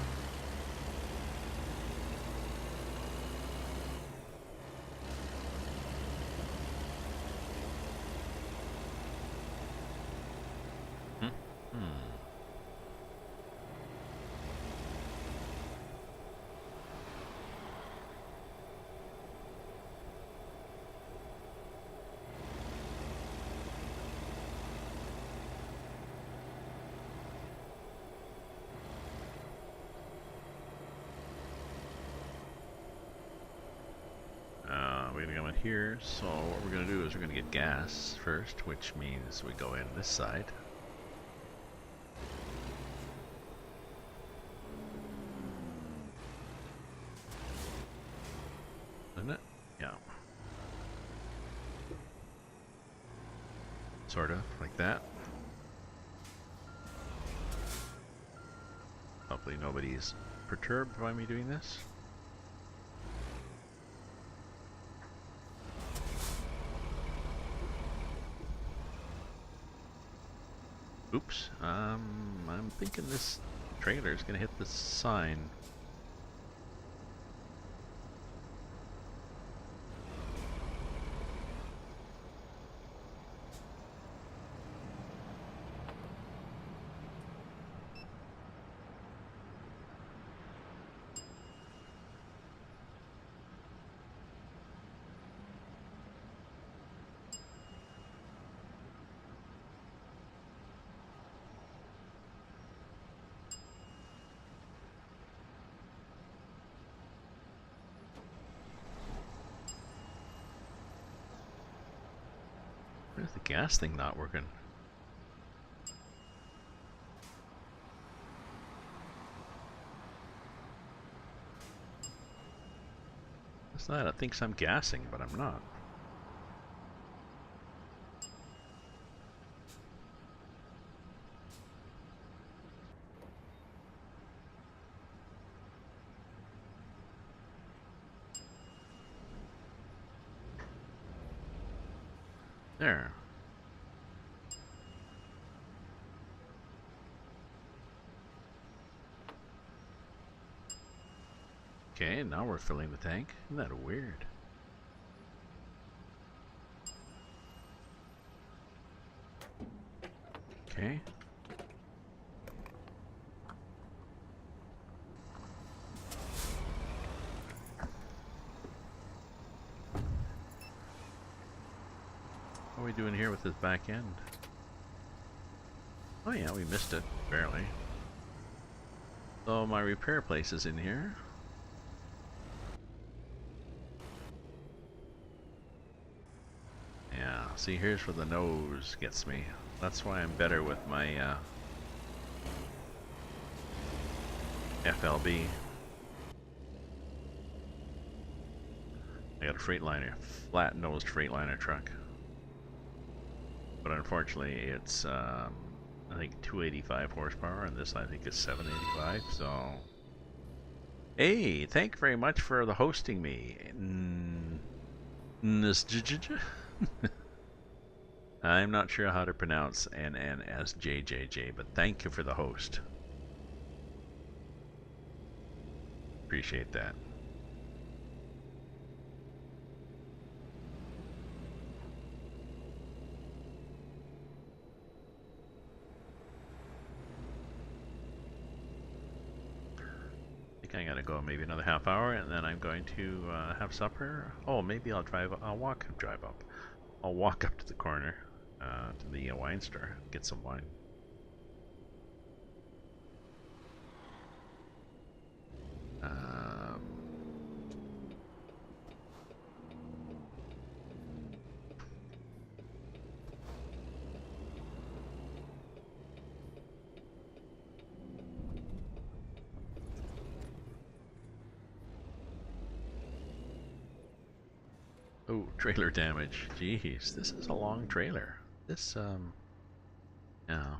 We're gonna go in here, so what we're gonna do is we're gonna get gas first, which means we go in this side. Isn't it? Yeah. Sort of, like that. Hopefully nobody's perturbed by me doing this. Oops, I'm thinking this trailer is gonna hit the sign. Where's the gas thing not working? It's not, it thinks I'm gassing, but I'm not. There. Okay, now we're filling the tank. Isn't that weird? Okay. What are we doing here with this back end? Oh yeah, we missed it, barely. So my repair place is in here. Yeah, see, here's where the nose gets me. That's why I'm better with my FLB. I got a Freightliner, flat-nosed Freightliner truck. But unfortunately, it's, I think 285 horsepower, and this I think is 785, so... Hey, thank you very much for the hosting me. I'm not sure how to pronounce NNSJJJ, but thank you for the host. Appreciate that. I think I gotta go maybe another half hour, and then I'm going to have supper. Oh, maybe I'll drive up. I'll walk up to the corner, to the wine store, get some wine. Um, oh, trailer damage. Jeez, this is a long trailer. This, yeah. Yeah.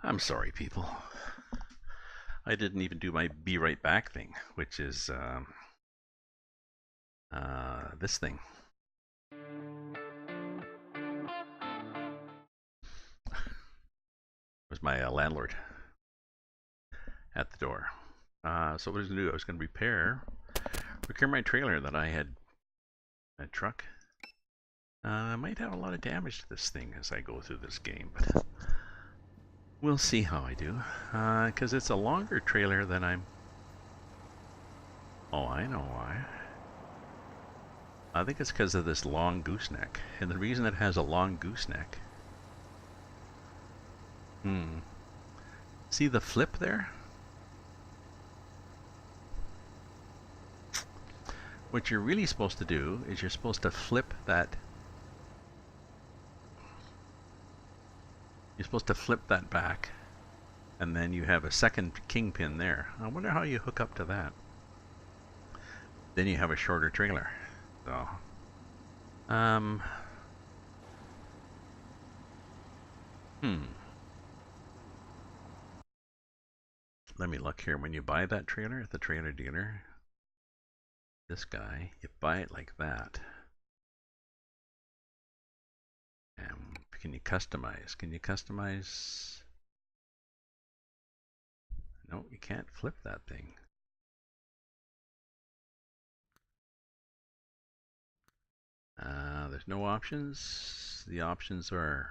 I'm sorry, people. I didn't even do my be right back thing, which is this thing. It was my landlord at the door. So what I was going to do, I was going to repair my trailer that I had, a truck. I might have a lot of damage to this thing as I go through this game, but we'll see how I do. Because it's a longer trailer than I'm... Oh, I know why. I think it's because of this long gooseneck. And the reason it has a long gooseneck... See the flip there? What you're really supposed to do is you're supposed to flip that. You're supposed to flip that back, and then you have a second kingpin there. I wonder how you hook up to that. Then you have a shorter trailer. So, let me look here. When you buy that trailer at the trailer dealer, this guy, you buy it like that. And can you customize? Can you customize? No, you can't flip that thing. There's no options. The options are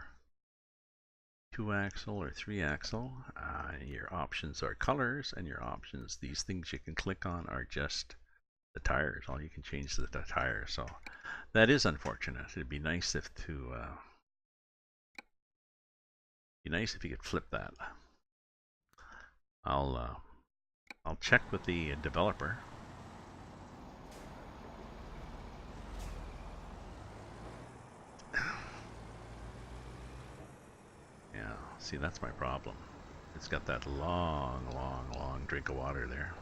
2-axle or 3-axle. Your options are colors, and your options, these things you can click on, are just the tires. All you can change is the tires. So that is unfortunate. It'd be nice if you could flip that. I'll check with the developer. Yeah, see, that's my problem. It's got that long drink of water there.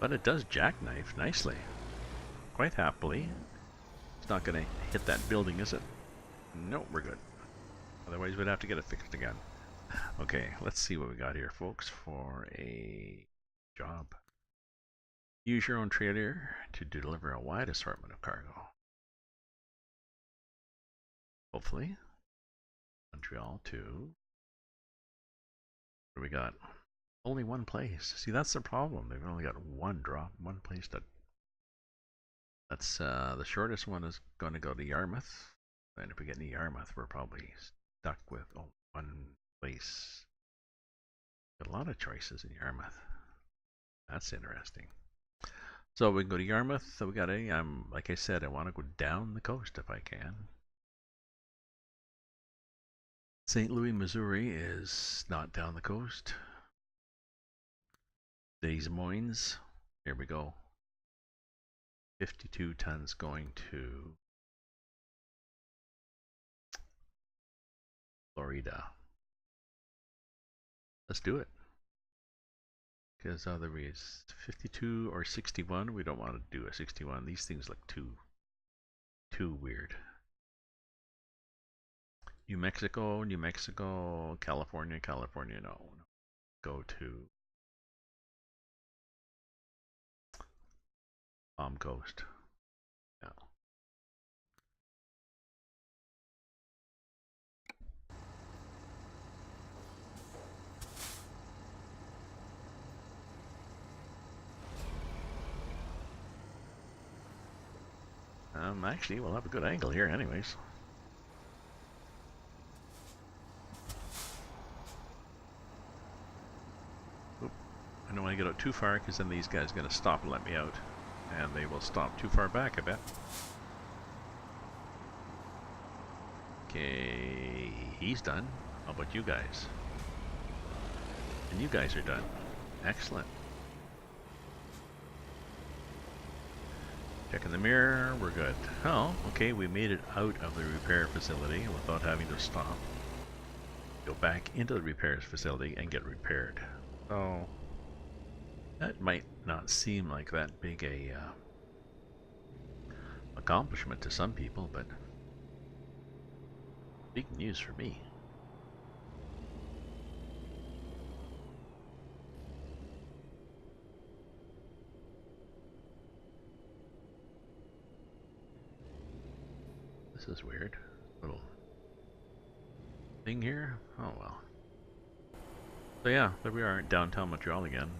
But it does jackknife nicely. Quite happily. It's not going to hit that building, is it? No, we're good. Otherwise, we'd have to get it fixed again. Okay, let's see what we got here, folks, for a job. Use your own trailer to deliver a wide assortment of cargo. Hopefully. Montreal to... What do we got? Only one place. See, that's the problem. They've only got one place to... That's, the shortest one is going to go to Yarmouth. And if we get into Yarmouth, we're probably stuck with one place. Got a lot of choices in Yarmouth. That's interesting. So we can go to Yarmouth. So we got like I said, I want to go down the coast if I can. St. Louis, Missouri is not down the coast. Des Moines, here we go. 52 tons going to Florida. Let's do it. Because otherwise, 52 or 61, we don't want to do a 61. These things look too weird. New Mexico, California, no. Go to Palm Coast. No. Actually, we'll have a good angle here anyways. Oop. I don't want to get out too far because then these guys are going to stop and let me out. And they will stop too far back, I bet. Okay, he's done. How about you guys? And you guys are done. Excellent. Checking the mirror, we're good. Oh, okay, we made it out of the repair facility without having to stop. Go back into the repairs facility and get repaired. So, That might not seem like that big a accomplishment to some people, but big news for me. This is weird. Little thing here. Oh well. So yeah, there we are, downtown Montreal again.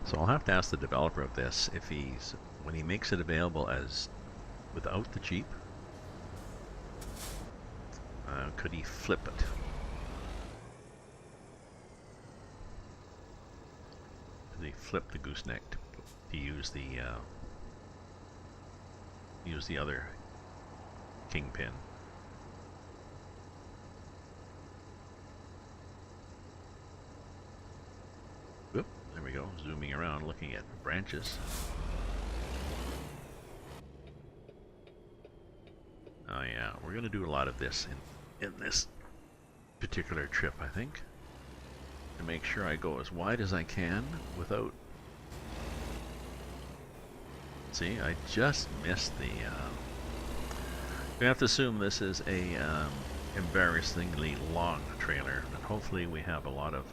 So I'll have to ask the developer of this if he's, when he makes it available as without the Jeep, could he flip it? Could he flip the gooseneck to use the other kingpin? Whoop, there we go, zooming around looking at branches. Oh yeah, we're gonna do a lot of this in this particular trip, I think, to make sure I go as wide as I can without. See, I just missed the. We have to assume this is a embarrassingly long trailer, and hopefully we have a lot of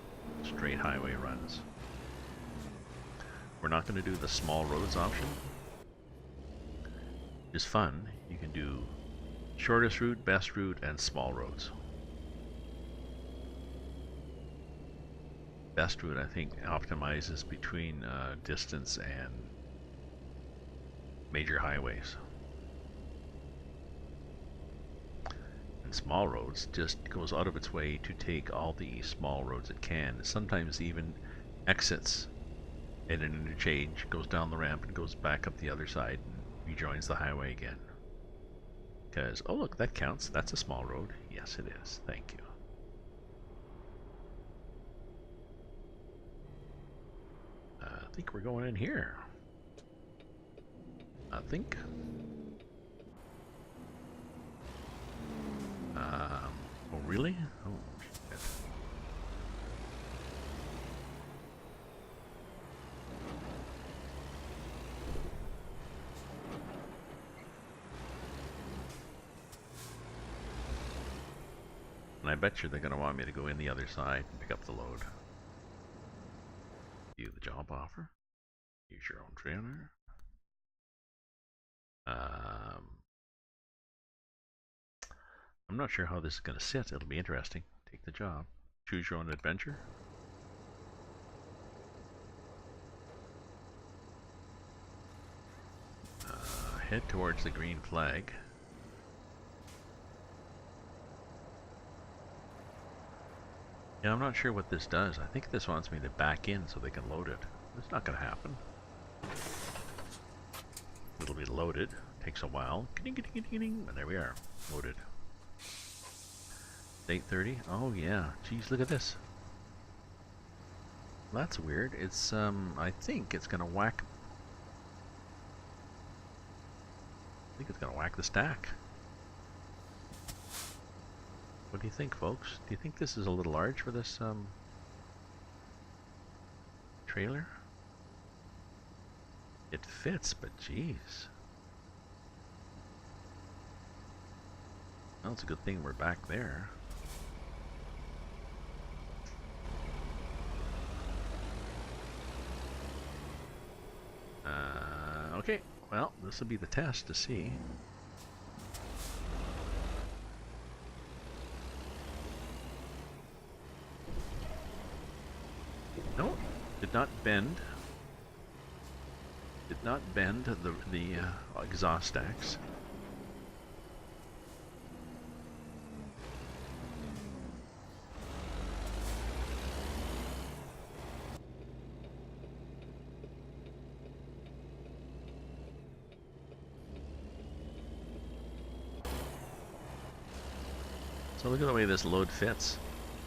straight highway runs. We're not going to do the small roads option. It's fun. You can do shortest route, best route, and small roads. Best route, I think, optimizes between distance and major highways. And small roads just goes out of its way to take all the small roads it can. Sometimes even exits at an interchange, goes down the ramp and goes back up the other side and rejoins the highway again. Because, oh look, that counts. That's a small road. Yes, it is. Thank you. I think we're going in here. I think. Oh really? Oh shit. And I bet you they're going to want me to go in the other side and pick up the load. View the job offer. Use your own trailer. I'm not sure how this is going to sit. It'll be interesting. Take the job. Choose your own adventure. Head towards the green flag. Yeah, I'm not sure what this does. I think this wants me to back in so they can load it. It's not going to happen. It'll be loaded. Takes a while. And there we are. Loaded. 8:30. Oh yeah. Geez, look at this. That's weird. It's I think it's gonna whack. I think it's gonna whack the stack. What do you think, folks? Do you think this is a little large for this trailer? It fits, but geez. Well, it's a good thing we're back there. Okay, well, this will be the test to see. No, did not bend. Did not bend the exhaust stacks. So look at the way this load fits,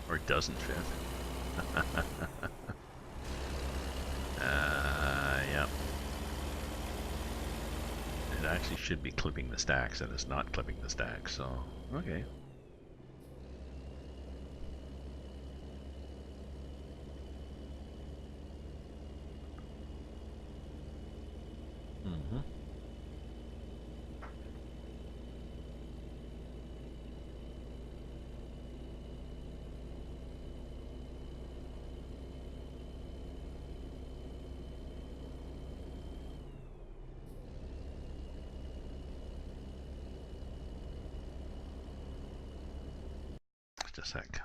or doesn't fit. Yep. It actually should be clipping the stacks, and it's not clipping the stacks, so, okay. Mm-hmm. Just a sec.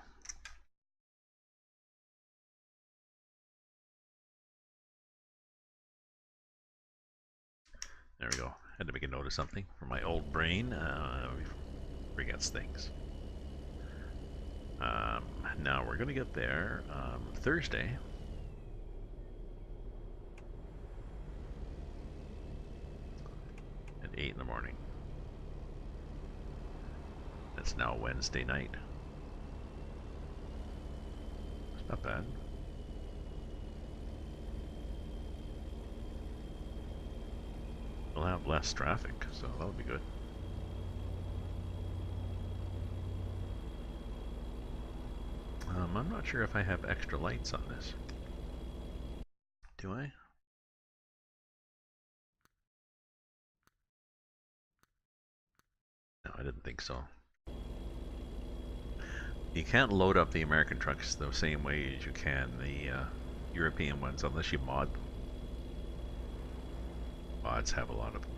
There we go. Had to make a note of something for my old brain. Forgets things. Now we're gonna get there Thursday. At 8 in the morning. It's now Wednesday night. It's not bad. We'll have less traffic, so that'll be good. I'm not sure if I have extra lights on this. Do I? No, I didn't think so. You can't load up the American trucks the same way as you can the European ones unless you mod them. Mods have a lot of them.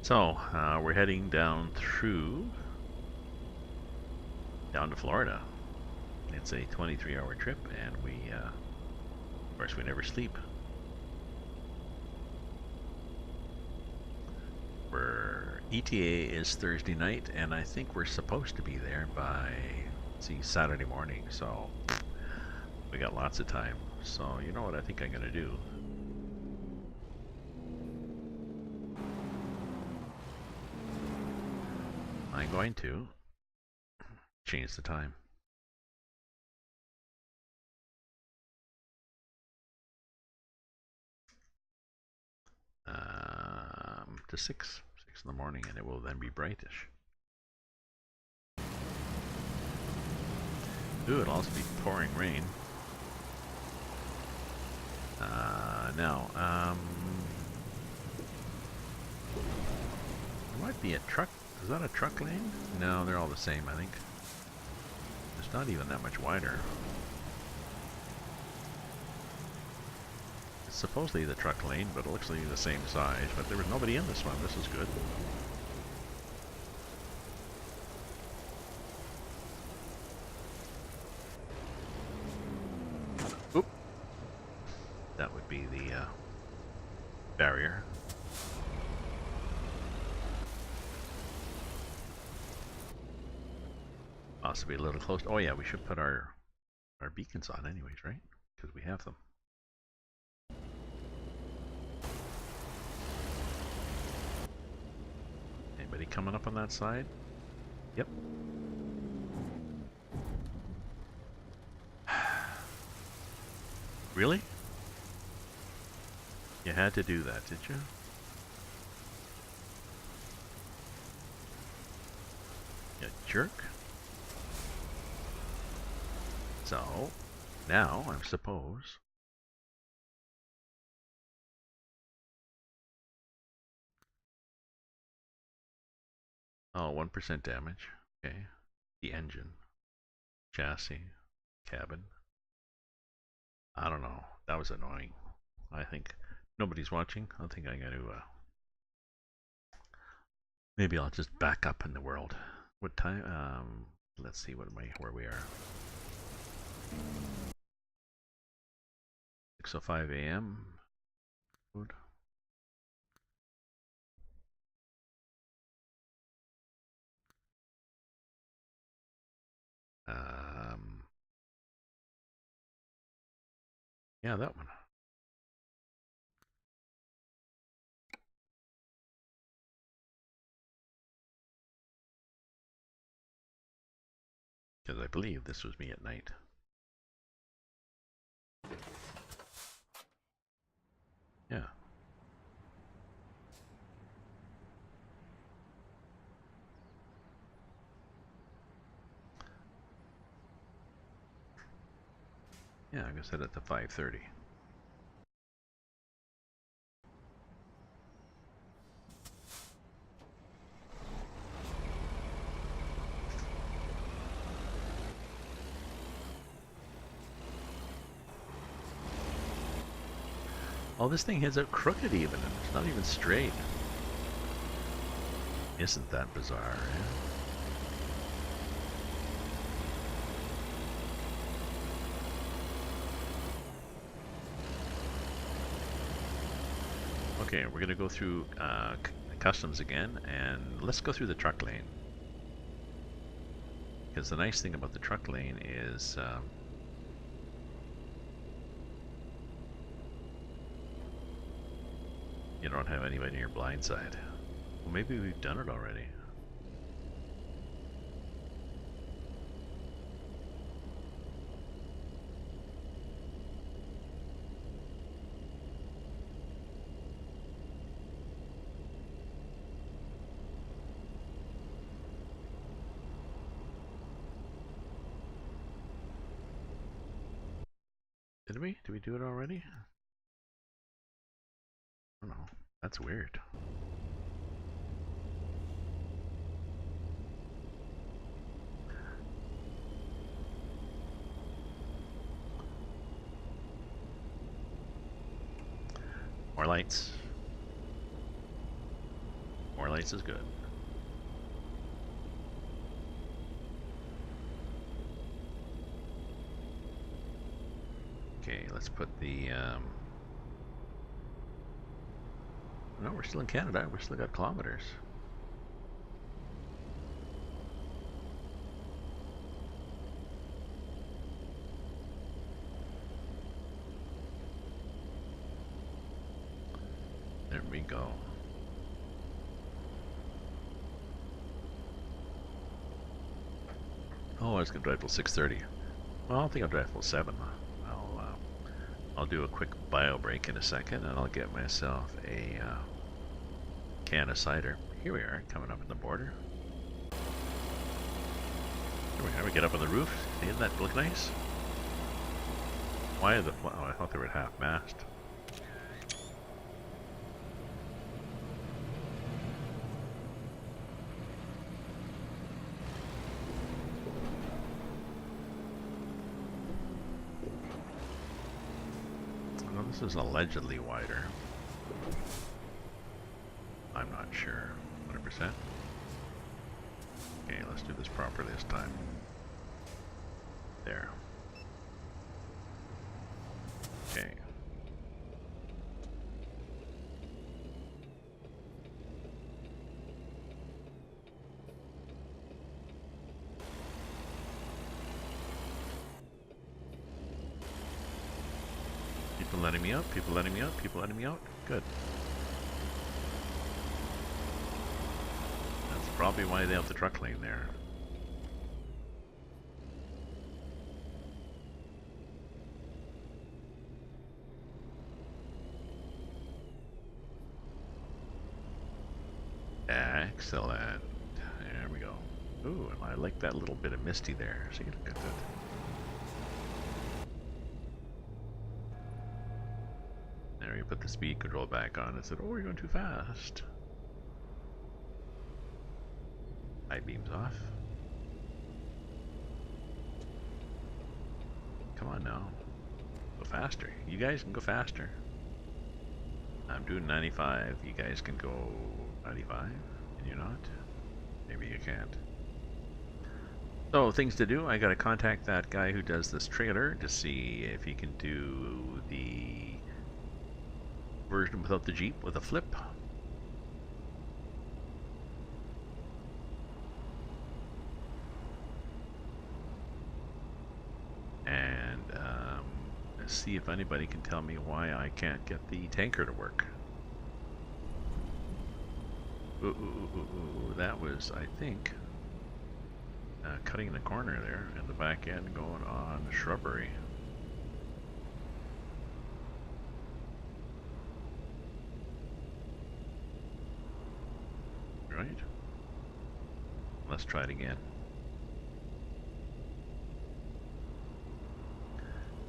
So, we're heading down to Florida. It's a 23-hour trip, and of course, we never sleep. ETA is Thursday night, and I think we're supposed to be there by, Saturday morning, so we got lots of time. So, you know what I think I'm gonna do? I'm going to change the time. To 6 in the morning, and it will then be brightish. Ooh, it'll also be pouring rain. Now, there might be a truck. Is that a truck lane? No, they're all the same, I think. It's not even that much wider. It's supposedly the truck lane, but it looks like the same size. But there was nobody in this one. This is good. Oop. That would be the barrier. Possibly a little close. Oh yeah, we should put our beacons on anyways, right? Because we have them. Anybody coming up on that side? Yep. Really? You had to do that, did you? You jerk. So, now, I suppose... Oh, 1% damage. Okay. The engine. Chassis. Cabin. I don't know. That was annoying. I think nobody's watching. I think I'm going to... maybe I'll just back up in the world. What time? Let's see where we are. 6:05 a.m. Good. Yeah, that one. Because I believe this was me at night. Yeah. Yeah, I'm gonna set it to 5:30. Oh, this thing heads out crooked even, and it's not even straight. Isn't that bizarre, eh? Okay, we're gonna go through customs again, and let's go through the truck lane. Because the nice thing about the truck lane is you don't have anybody in your blind side. Well, maybe we've done it already. Did we? Did we do it already? I don't know. That's weird. More lights. More lights is good. Okay, let's put the no, we're still in Canada. We've still got kilometers. There we go. Oh, I was gonna drive till 6:30. Well, I think I'll drive till 7. I'll do a quick bio break in a second, and I'll get myself a can of cider. Here we are, coming up on the border. Here we are. We get up on the roof. Doesn't that look nice? Why are the? Oh, I thought they were at half mast. This is allegedly wider. I'm not sure. 100%. Okay, let's do this properly this time. There. Okay. People letting me out, people letting me out, people letting me out. Good. That's probably why they have the truck lane there. Excellent. There we go. Ooh, and I like that little bit of misty there. See, look at that. There, you put the speed control back on and said, oh, you're going too fast. High beams off. Come on now. Go faster. You guys can go faster. I'm doing 95. You guys can go 95. Can you not? Maybe you can't. So, things to do. I gotta contact that guy who does this trailer to see if he can do the version without the Jeep with a flip. And see if anybody can tell me why I can't get the tanker to work. Ooh, that was, I think, cutting the corner there and the back end going on shrubbery. right? Let's try it again.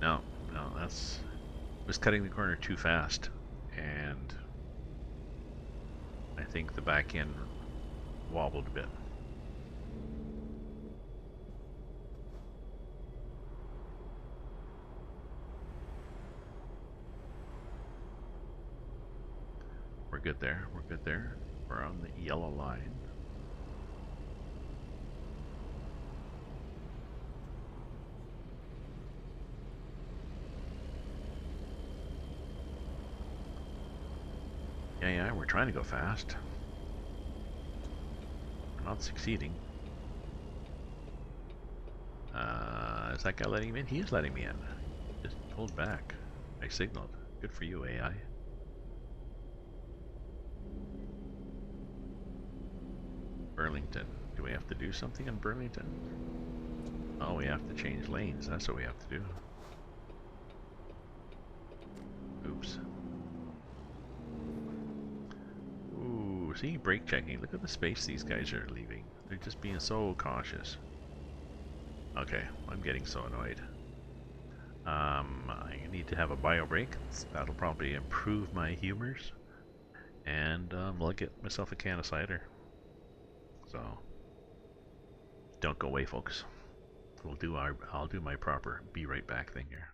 No, that's... was cutting the corner too fast, and I think the back end wobbled a bit. We're good there, we're good there. We're on the yellow line. Yeah, we're trying to go fast. We're not succeeding. Is that guy letting him in? He is letting me in. Just pulled back. I signaled. Good for you, AI. Burlington. Do we have to do something in Burlington? Oh, we have to change lanes. That's what we have to do. Oops. Ooh, see? Brake checking. Look at the space these guys are leaving. They're just being so cautious. Okay, I'm getting so annoyed. I need to have a bio brake. That'll probably improve my humors. And I'll get myself a can of cider. So, don't go away, folks. I'll do my proper be right back thing here.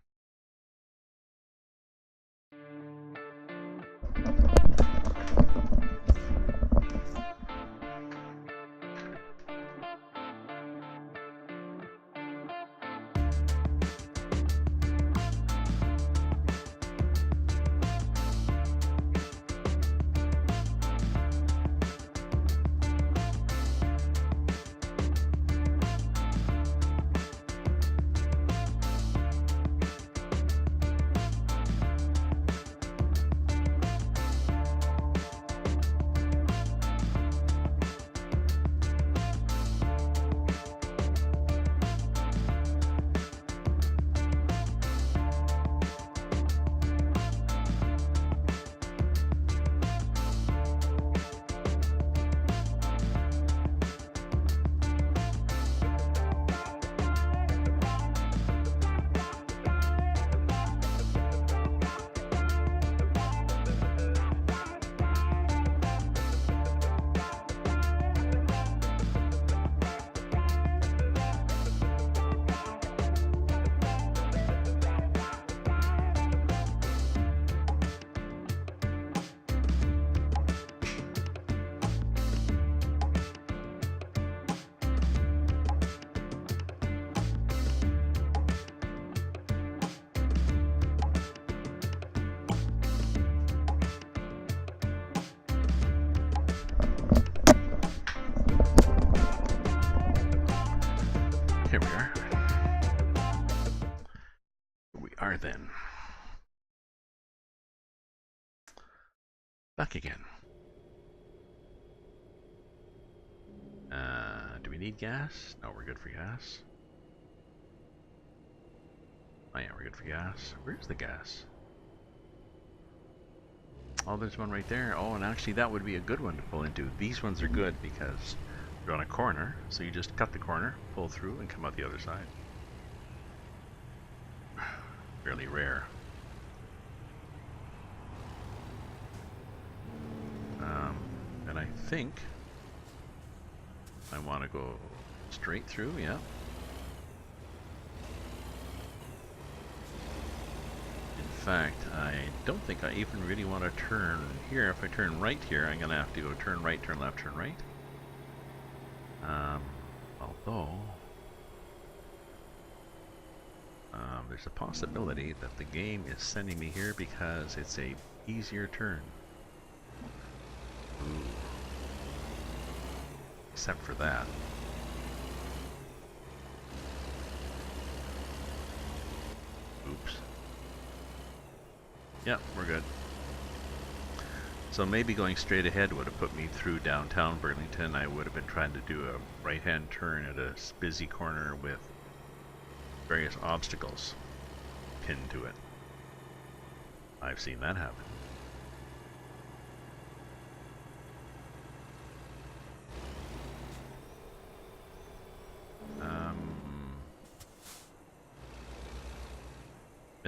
Here we are. We are then. Back again. Do we need gas? No, we're good for gas. Oh yeah, we're good for gas. Where's the gas? Oh, there's one right there. Oh, and actually that would be a good one to pull into. These ones are good because you're on a corner, so you just cut the corner, pull through, and come out the other side. Fairly rare. And I think I want to go straight through, yeah. In fact, I don't think I even really want to turn here. If I turn right here, I'm going to have to go turn right, turn left, turn right. Although, there's a possibility that the game is sending me here because it's a easier turn. Ooh. Except for that. Oops. Yep, we're good. So maybe going straight ahead would have put me through downtown Burlington. I would have been trying to do a right-hand turn at a busy corner with various obstacles pinned to it. I've seen that happen.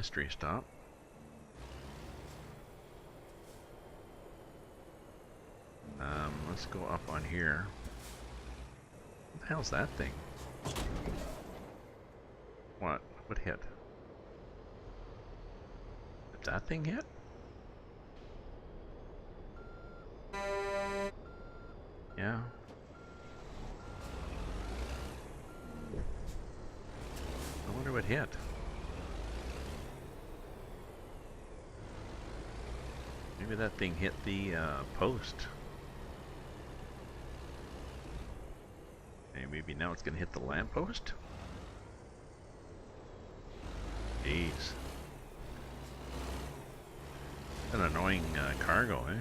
Mystery stop. Let's go up on here. What the hell's that thing? What? What hit? Did that thing hit? Yeah. I wonder what hit. Maybe that thing hit the post. And maybe now it's gonna hit the lamppost? Jeez. An annoying cargo, eh?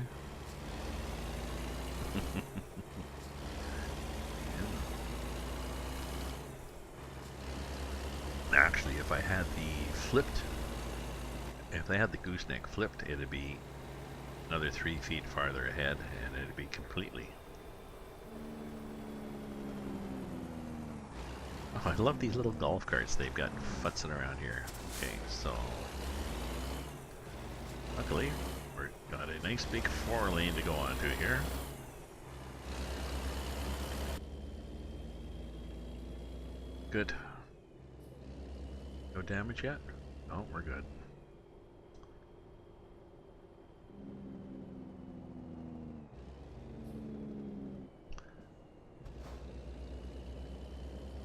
Yeah. Actually, if I had the flipped, if I had the gooseneck flipped, it'd be another 3 feet farther ahead, and it'd be completely. Oh, I love these little golf carts they've got futzing around here. Okay, so luckily we've got a nice big 4-lane to go onto here. Good. No damage yet? No, we're good.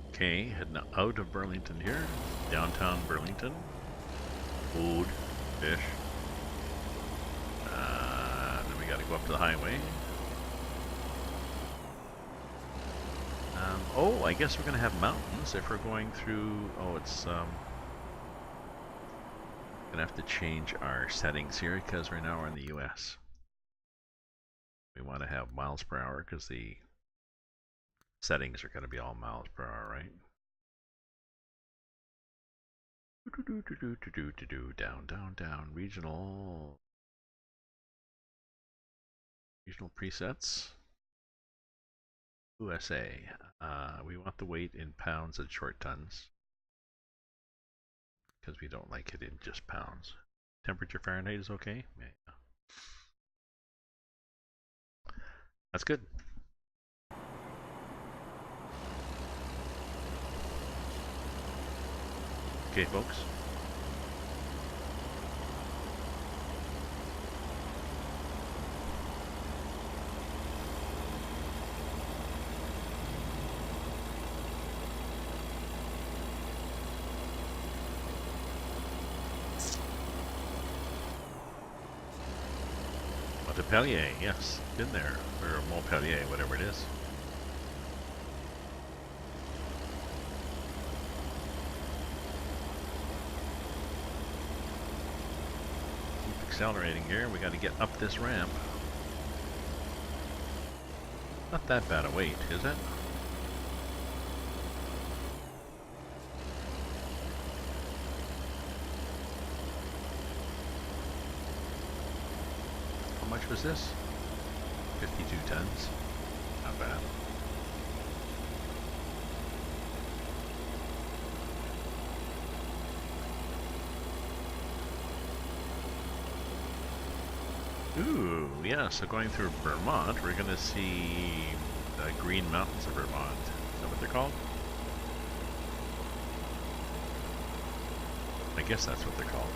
Okay, heading out of Burlington here. Downtown Burlington. Food, fish. Then we gotta go up to the highway. Oh, I guess we're gonna have mountains if we're going through. Oh, it's gonna have to change our settings here because right now we're in the US. We want to have miles per hour because the settings are gonna be all miles per hour, right? Down, down, down. Regional presets. USA. We want the weight in pounds and short tons because we don't like it in just pounds. Temperature Fahrenheit is okay? Yeah. That's good. Okay, folks. Montpellier, yes, been there, or Montpellier, whatever it is. Keep accelerating here. We got to get up this ramp. Not that bad a wait, is it? How much was this? 52 tons. Not bad. Ooh, yeah, so going through Vermont, we're going to see the Green Mountains of Vermont. Is that what they're called? I guess that's what they're called.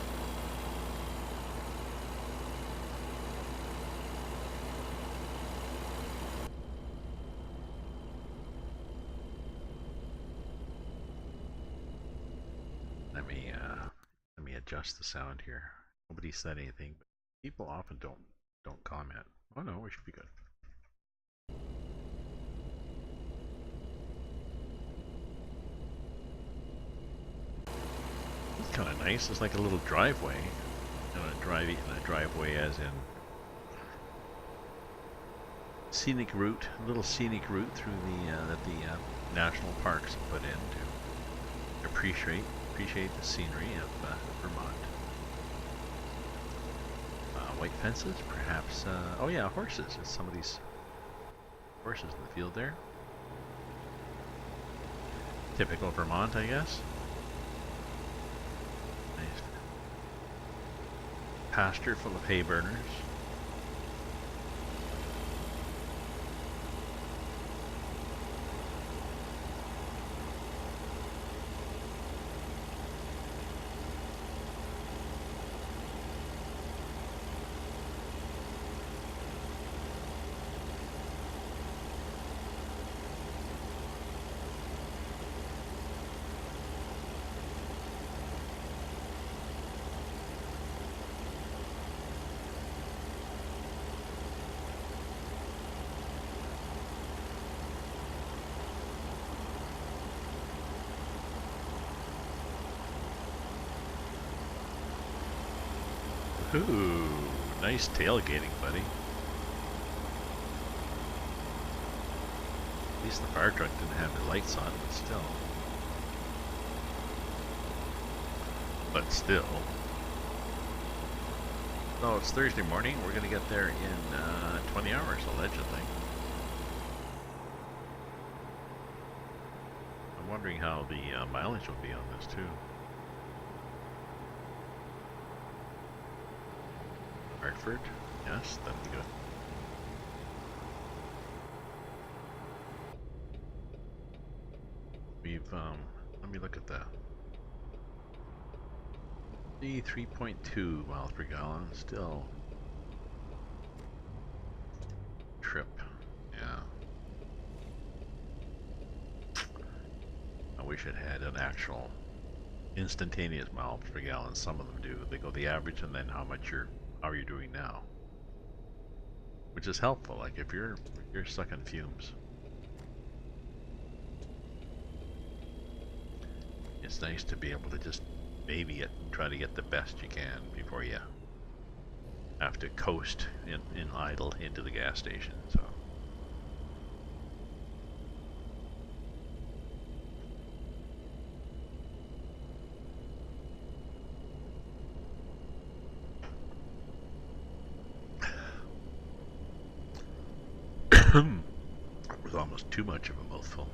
Let me adjust the sound here. Nobody said anything, but people often don't comment. Oh no, we should be good. It's kind of nice. It's like a little driveway. A driveway as in scenic route, a little scenic route through that the national parks have put in to appreciate the scenery of Vermont. White fences, perhaps. Oh yeah, horses. It's somebody's horses in the field there. Typical Vermont, I guess. Nice. pasture full of hay burners. Ooh, nice tailgating, buddy. At least the fire truck didn't have the lights on, but still. No, it's Thursday morning. We're going to get there in 20 hours, allegedly. I'm wondering how the mileage will be on this, too. Hartford? Yes, that'd be good. We've, let me look at that. The 3.2 miles per gallon, still. Trip, yeah. I wish it had an actual instantaneous miles per gallon. Some of them do. They go the average and then how are you doing now? Which is helpful, like if you're stuck in fumes. It's nice to be able to just baby it and try to get the best you can before you have to coast in idle into the gas station, so. That was almost too much of a mouthful.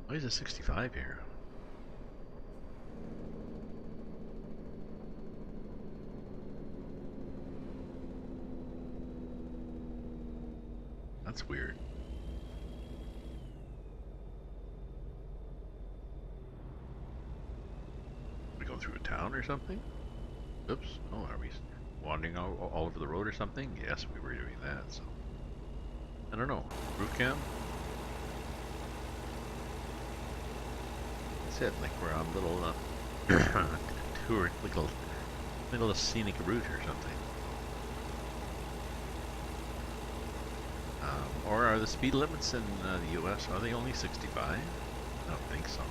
Why is it 65 here? That's weird. We go through a town or something? Oops. Oh, are we wandering all over the road or something? Yes, we were doing that, so. I don't know. Route cam? That's it, like we're on a little tour, like a little scenic route or something. Or are the speed limits in the US, are they only 65? I don't think so.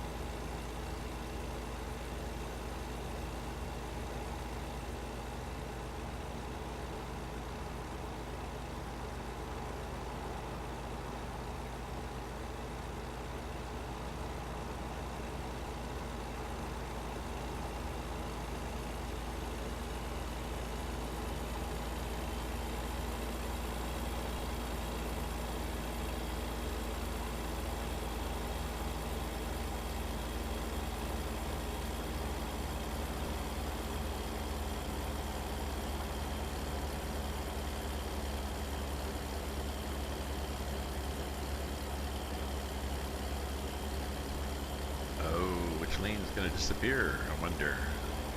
Lane's gonna disappear, I wonder.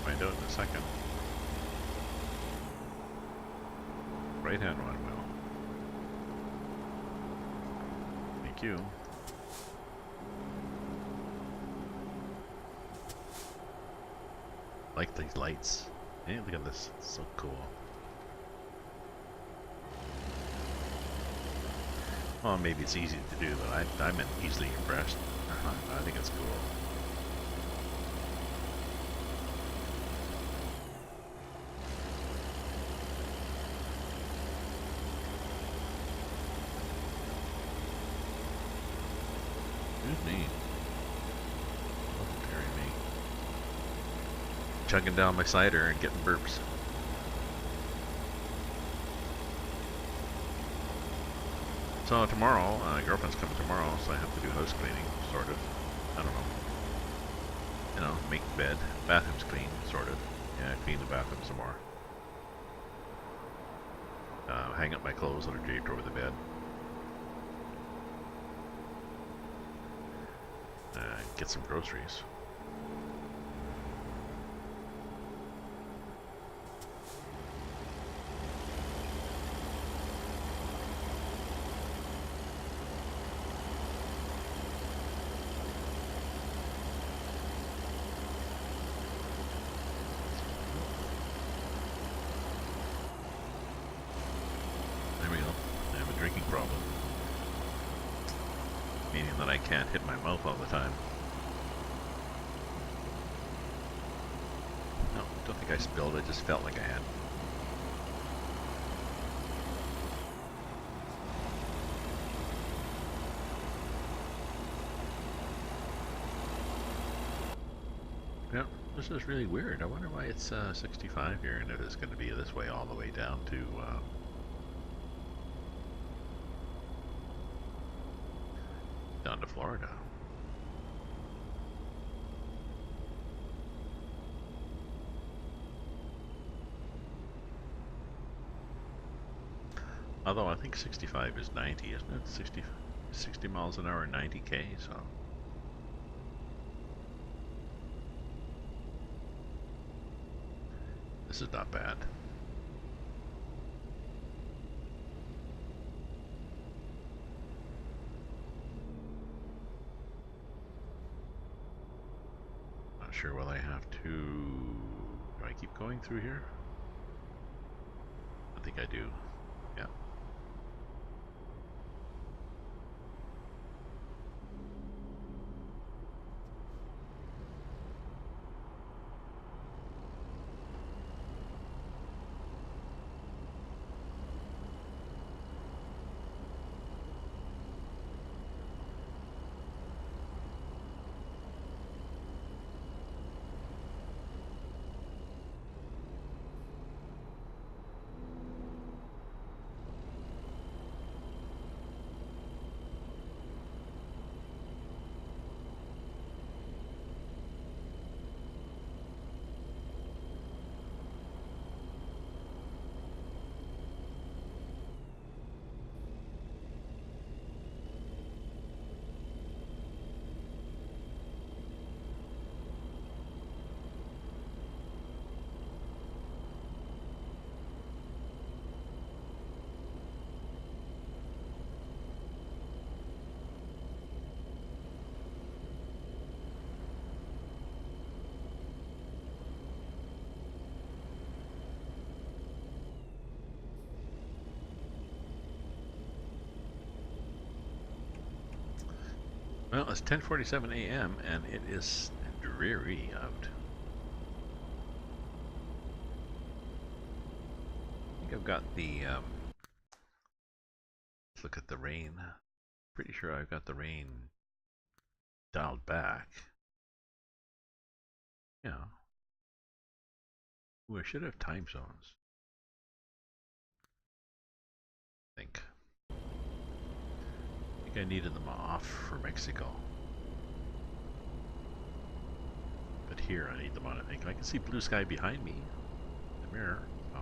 Find out in a second. Right hand one will. Thank you. Like these lights. Hey, look at this. It's so cool. Well, maybe it's easy to do, but I'm easily impressed. I think it's cool. Neat. Carry me. Chugging down my cider and getting burps. So tomorrow, girlfriend's coming tomorrow, so I have to do house cleaning, sort of. I don't know. You know, make the bed. Bathroom's clean, sort of. Yeah, clean the bathroom some more. Hang up my clothes that are draped over the bed. Get some groceries. There we go. I have a drinking problem. Meaning that I can't hit my mouth all the time. No, don't think I spilled. I just felt like I had. Yeah, this is really weird. I wonder why it's 65 here and it is going to be this way all the way down to Florida. Although I think 65 is 90, isn't it? 60 miles an hour, 90k, so. This is not bad. Not sure will I have to. Do I keep going through here? I think I do. Yeah. Well, it's 10:47 a.m. and it is dreary out. I think I've got the, let's look at the rain. Pretty sure I've got the rain dialed back. Yeah. Ooh, I should have time zones. I think I needed them off for Mexico. But here I need them on, I think. I can see blue sky behind me. The mirror. Oh.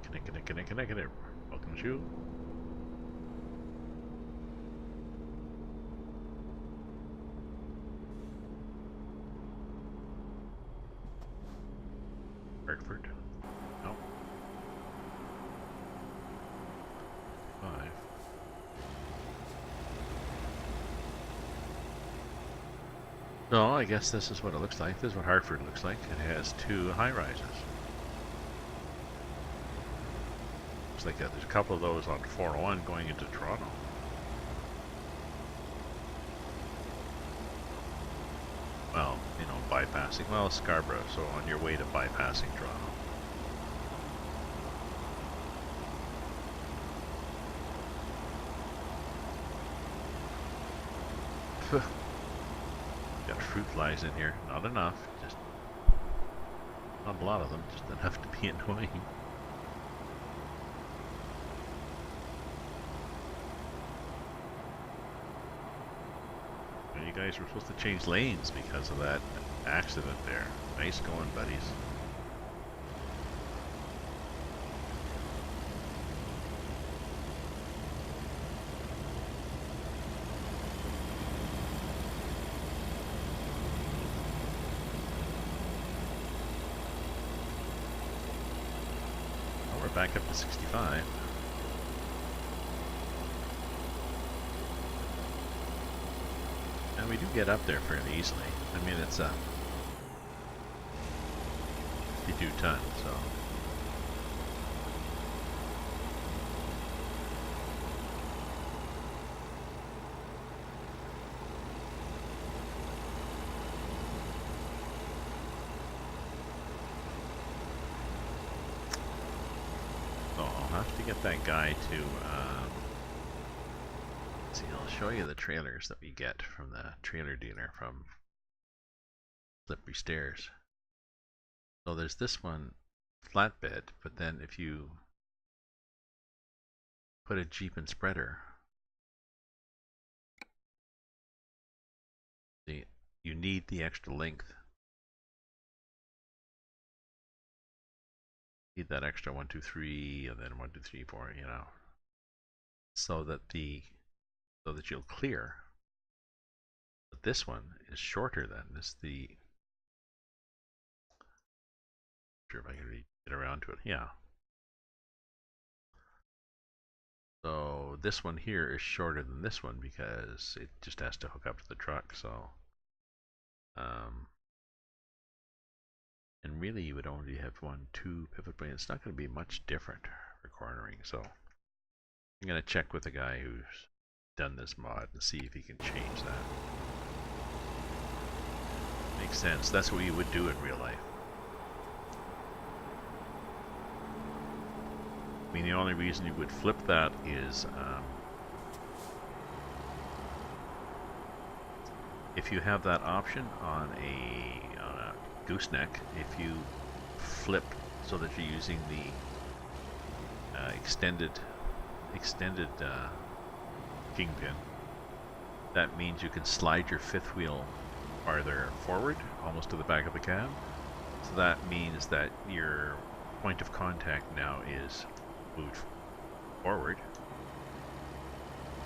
Connect. Welcome to. Hartford. No. 5. So I guess this is what it looks like. This is what Hartford looks like. It has 2 high-rises. Looks like there's a couple of those on 401 going into Toronto. Well, you know, bypassing. Well, Scarborough, so on your way to bypassing Toronto. Got fruit flies in here. Not enough. Just not a lot of them. Just enough to be annoying. you guys were supposed to change lanes because of that accident there. Nice going, buddies. Well, we're back up to 65. And we do get up there fairly easily. I mean, it's 52 tons, so. So I'll have to get that guy to, see, I'll show you the trailers that we get from the trailer dealer from Slippery Stairs. So there's this one, flatbed, but then if you put a Jeep and spreader, you need the extra length. Need that extra 1, 2, 3, and then 1, 2, 3, 4, you know, so that you'll clear. But this one is shorter than this. Sure if I can get around to it. Yeah. So this one here is shorter than this one because it just has to hook up to the truck. So, and really you would only have 1, 2 pivot points. It's not going to be much different for cornering. So I'm going to check with the guy who's done this mod and see if he can change that. Makes sense. That's what you would do in real life. I mean, the only reason you would flip that is if you have that option on a gooseneck, if you flip so that you're using the extended kingpin, that means you can slide your fifth wheel farther forward, almost to the back of the cab. So that means that your point of contact now is moved forward,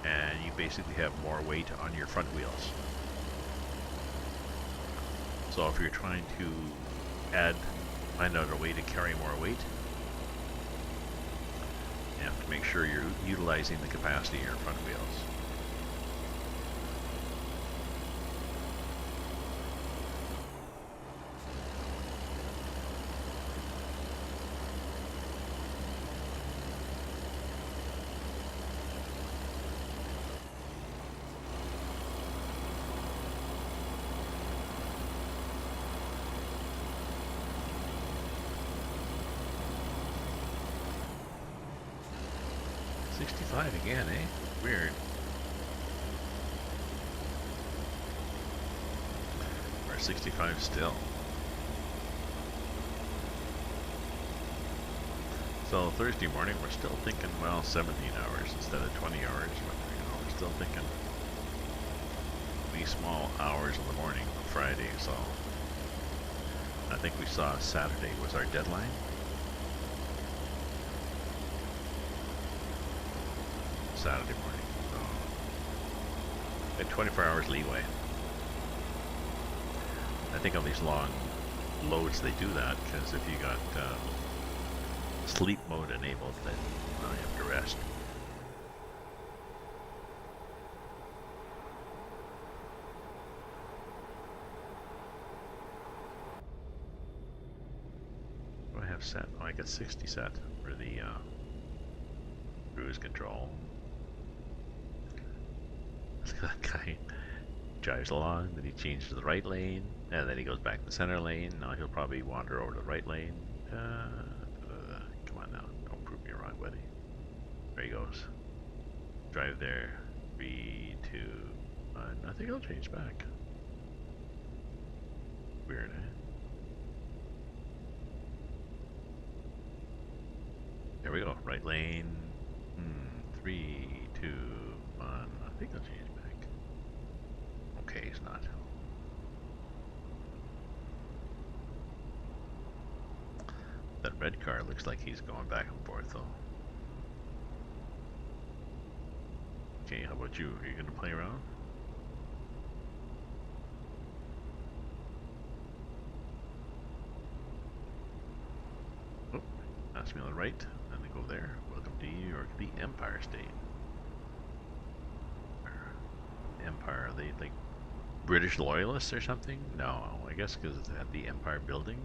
and you basically have more weight on your front wheels. So if you're trying to find out a way to carry more weight, you have to make sure you're utilizing the capacity of your front wheels. Again, eh? Weird. We're 65 still. So Thursday morning, we're still thinking, well, 17 hours instead of 20 hours. But, you know, we're still thinking wee small hours in the morning on Friday. So I think we saw Saturday was our deadline. Saturday morning, so we had 24 hours leeway. I think on these long loads they do that because if you got sleep mode enabled, then you have to rest. What do I have set? Oh, I got 60 set for the cruise control. That guy drives along, then he changes to the right lane, and then he goes back to the center lane. Now he'll probably wander over to the right lane. Come on now, don't prove me wrong, buddy. There he goes. Drive there. 3, 2, 1. I think I'll change back. Weird, eh? There we go. Right lane. 3, 2, 1. I think I'll change back. Okay, Red car looks like he's going back and forth though. Okay, how about you? Are you gonna play around? Oh, ask me on the right, and then go there. Welcome to New York, the Empire State. Empire, are they like British loyalists or something? No, I guess because it's at the Empire Building.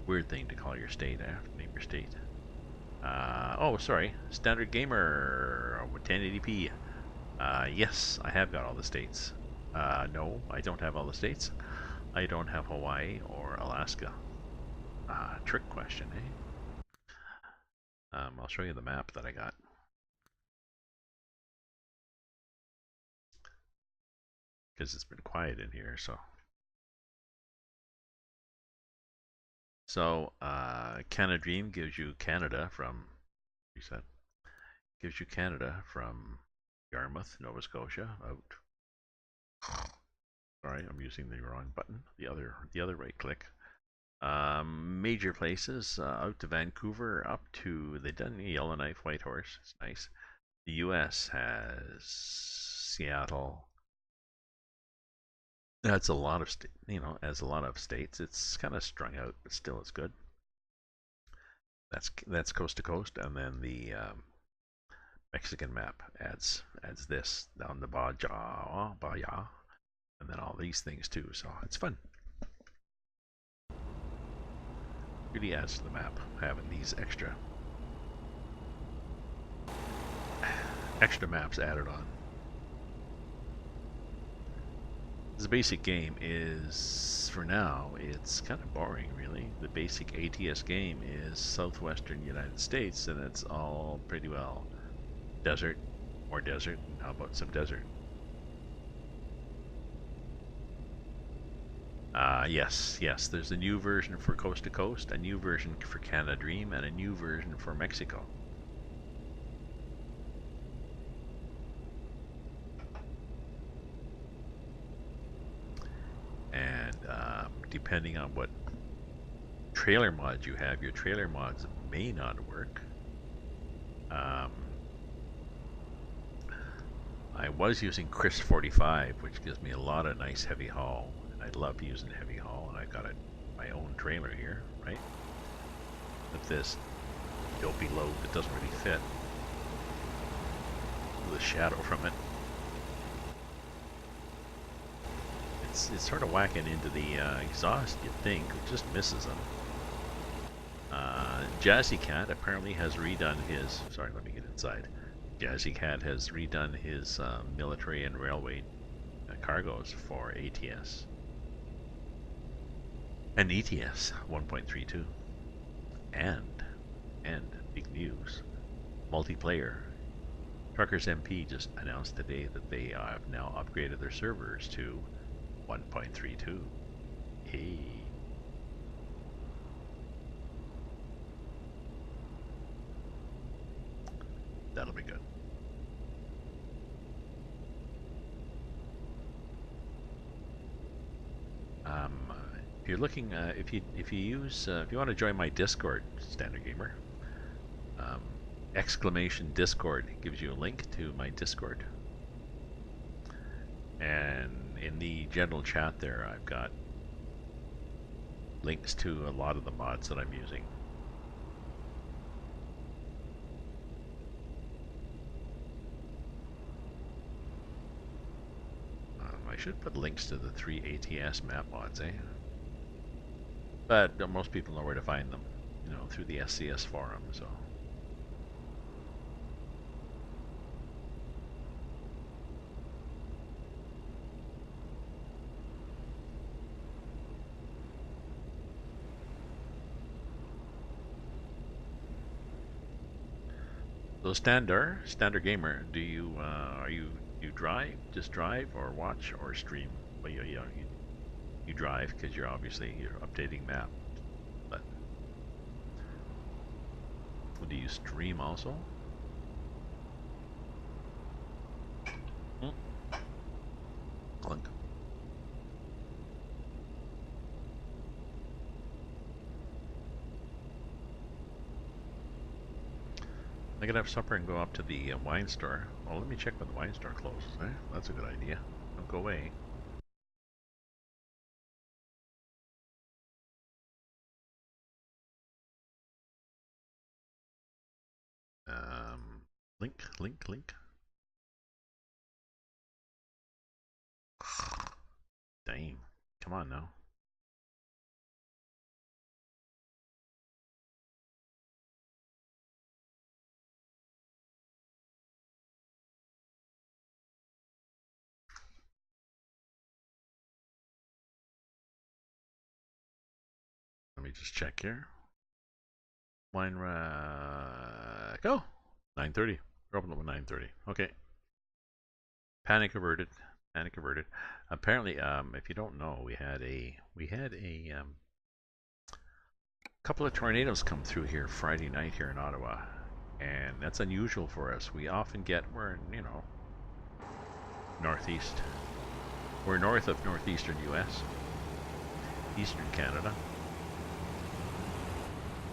Weird thing to call your state after name your state. Oh, sorry. Standard Gamer 1080p. Yes, I have got all the states. No, I don't have all the states. I don't have Hawaii or Alaska. Trick question, eh? I'll show you the map that I got. Because it's been quiet in here, so. So, Canada Dream gives you Canada from, reset, gives you Canada from Yarmouth, Nova Scotia, out. Sorry, I'm using the wrong button. The other right click. Major places, out to Vancouver, up to, they've done Yellowknife, Whitehorse, it's nice. The US has Seattle. That's a lot of, as a lot of states. It's kind of strung out, but still it's good. That's coast to coast, and then the Mexican map adds this down the Baja, and then all these things too. So it's fun. Really adds to the map having these extra maps added on. The basic game is, for now, it's kind of boring, really. The basic ATS game is southwestern United States, and it's all pretty well desert, more desert, and how about some desert? Yes, there's a new version for Coast to Coast, a new version for Canada Dream, and a new version for Mexico. And depending on what trailer mods you have, your trailer mods may not work. I was using Chris 45, which gives me a lot of nice heavy haul, and I love using heavy haul, and I've got my own trailer here, right? With this dopey load that doesn't really fit. The shadow from it. It's sort of whacking into the exhaust, you'd think. It just misses them. Jazzy Cat apparently has redone his... Sorry, let me get inside. Jazzy Cat has redone his military and railway cargoes for ATS. And ETS 1.32. And big news, multiplayer. Truckers MP just announced today that they have now upgraded their servers to 1.32. Hey. That'll be good. If you're looking, if you want to join my Discord, Standard Gamer, exclamation Discord gives you a link to my Discord. And in the general chat there, I've got links to a lot of the mods that I'm using. I should put links to the 3 ATS map mods, eh? But most people know where to find them, through the SCS forum, so. So Standard Gamer, do you you drive, just drive, or watch, or stream? Well, you drive because you're updating map. But do you stream also? Clunk. I could have supper and go up to the wine store. Well, let me check when the wine store closes. That's a good idea. Don't go away. Link, link, link. Dang. Come on now. Let me just check here. Wine rack. Oh, 9:30. We're open at 9:30. Okay. Panic averted. Panic averted. Apparently, if you don't know, we had a couple of tornadoes come through here Friday night here in Ottawa, and that's unusual for us. We often get we're in, northeast. We're north of northeastern U.S., eastern Canada.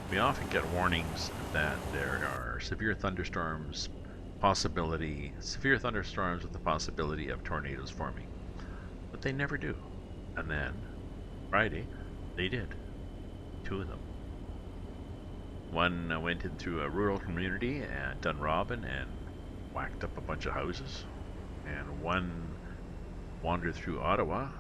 We often get warnings that there are severe thunderstorms with the possibility of tornadoes forming. But they never do. And then, Friday, they did. 2 of them. One went in through a rural community at Dunrobin and whacked up a bunch of houses. And one wandered through Ottawa,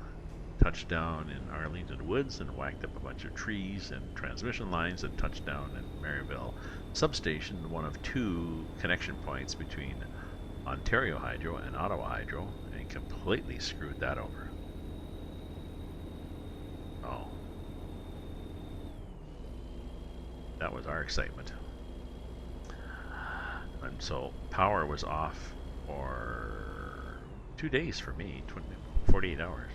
touched down in Arlington Woods and whacked up a bunch of trees and transmission lines, and touched down in Maryville substation, one of 2 connection points between Ontario Hydro and Ottawa Hydro, and completely screwed that over. Oh. That was our excitement. And so power was off for 2 days for me, 48 hours.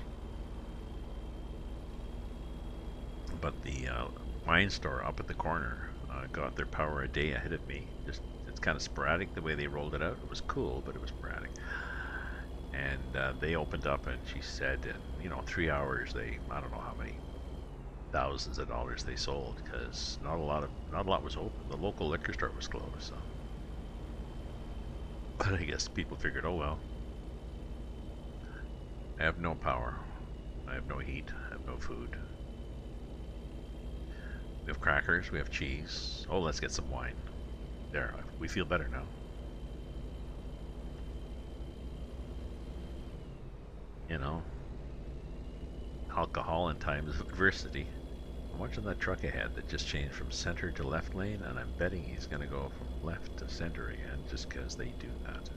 But the wine store up at the corner got their power a day ahead of me. It's kind of sporadic the way they rolled it out. It was cool, but it was sporadic. And they opened up, and she said, in 3 hours, I don't know how many thousands of dollars they sold, because not a lot was open. The local liquor store was closed. So, but I guess people figured, oh well, I have no power, I have no heat, I have no food. We have crackers, we have cheese. Oh, let's get some wine. There, we feel better now. Alcohol in times of adversity. I'm watching that truck ahead that just changed from center to left lane, and I'm betting he's going to go from left to center again just because they do that.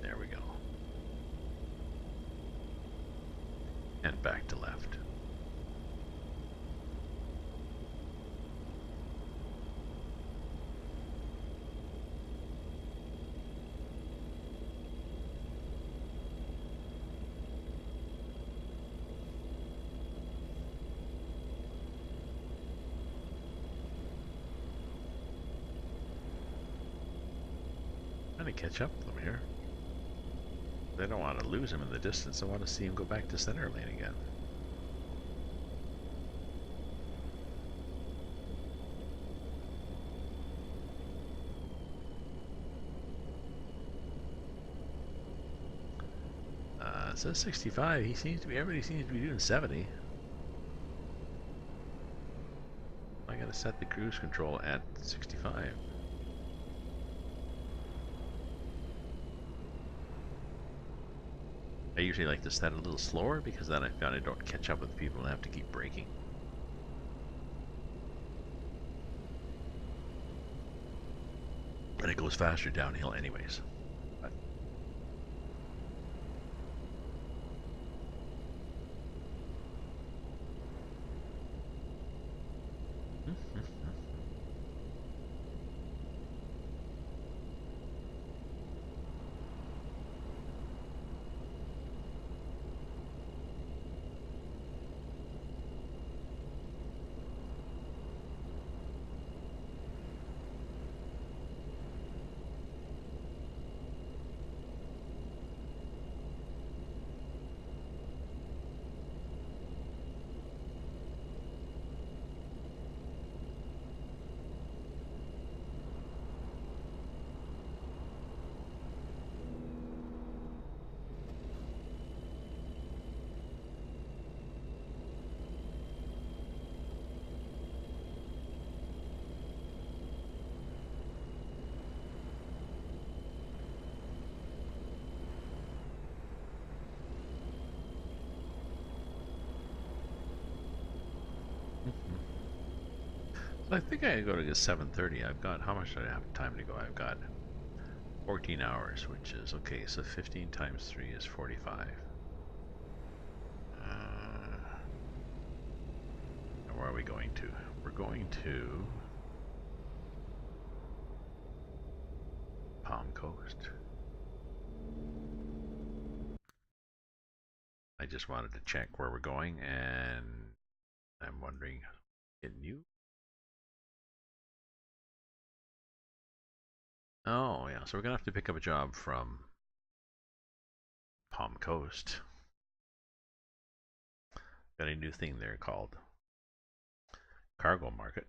There we go. And back to left. Trying to catch up with them here. They don't want to lose him in the distance. I want to see him go back to center lane again. It says 65. Everybody seems to be doing 70. I gotta set the cruise control at 65. I usually like to set it a little slower because then I found I don't catch up with people and have to keep braking. And it goes faster downhill anyways. But So I think I go to 7:30. I've got, how much do I have time to go? I've got 14 hours, which is, okay, so 15 times 3 is 45. Where are we going to? We're going to Palm Coast. I just wanted to check where we're going, and I'm wondering, can you? Oh, yeah, so we're gonna have to pick up a job from Palm Coast. Got a new thing there called Cargo Market.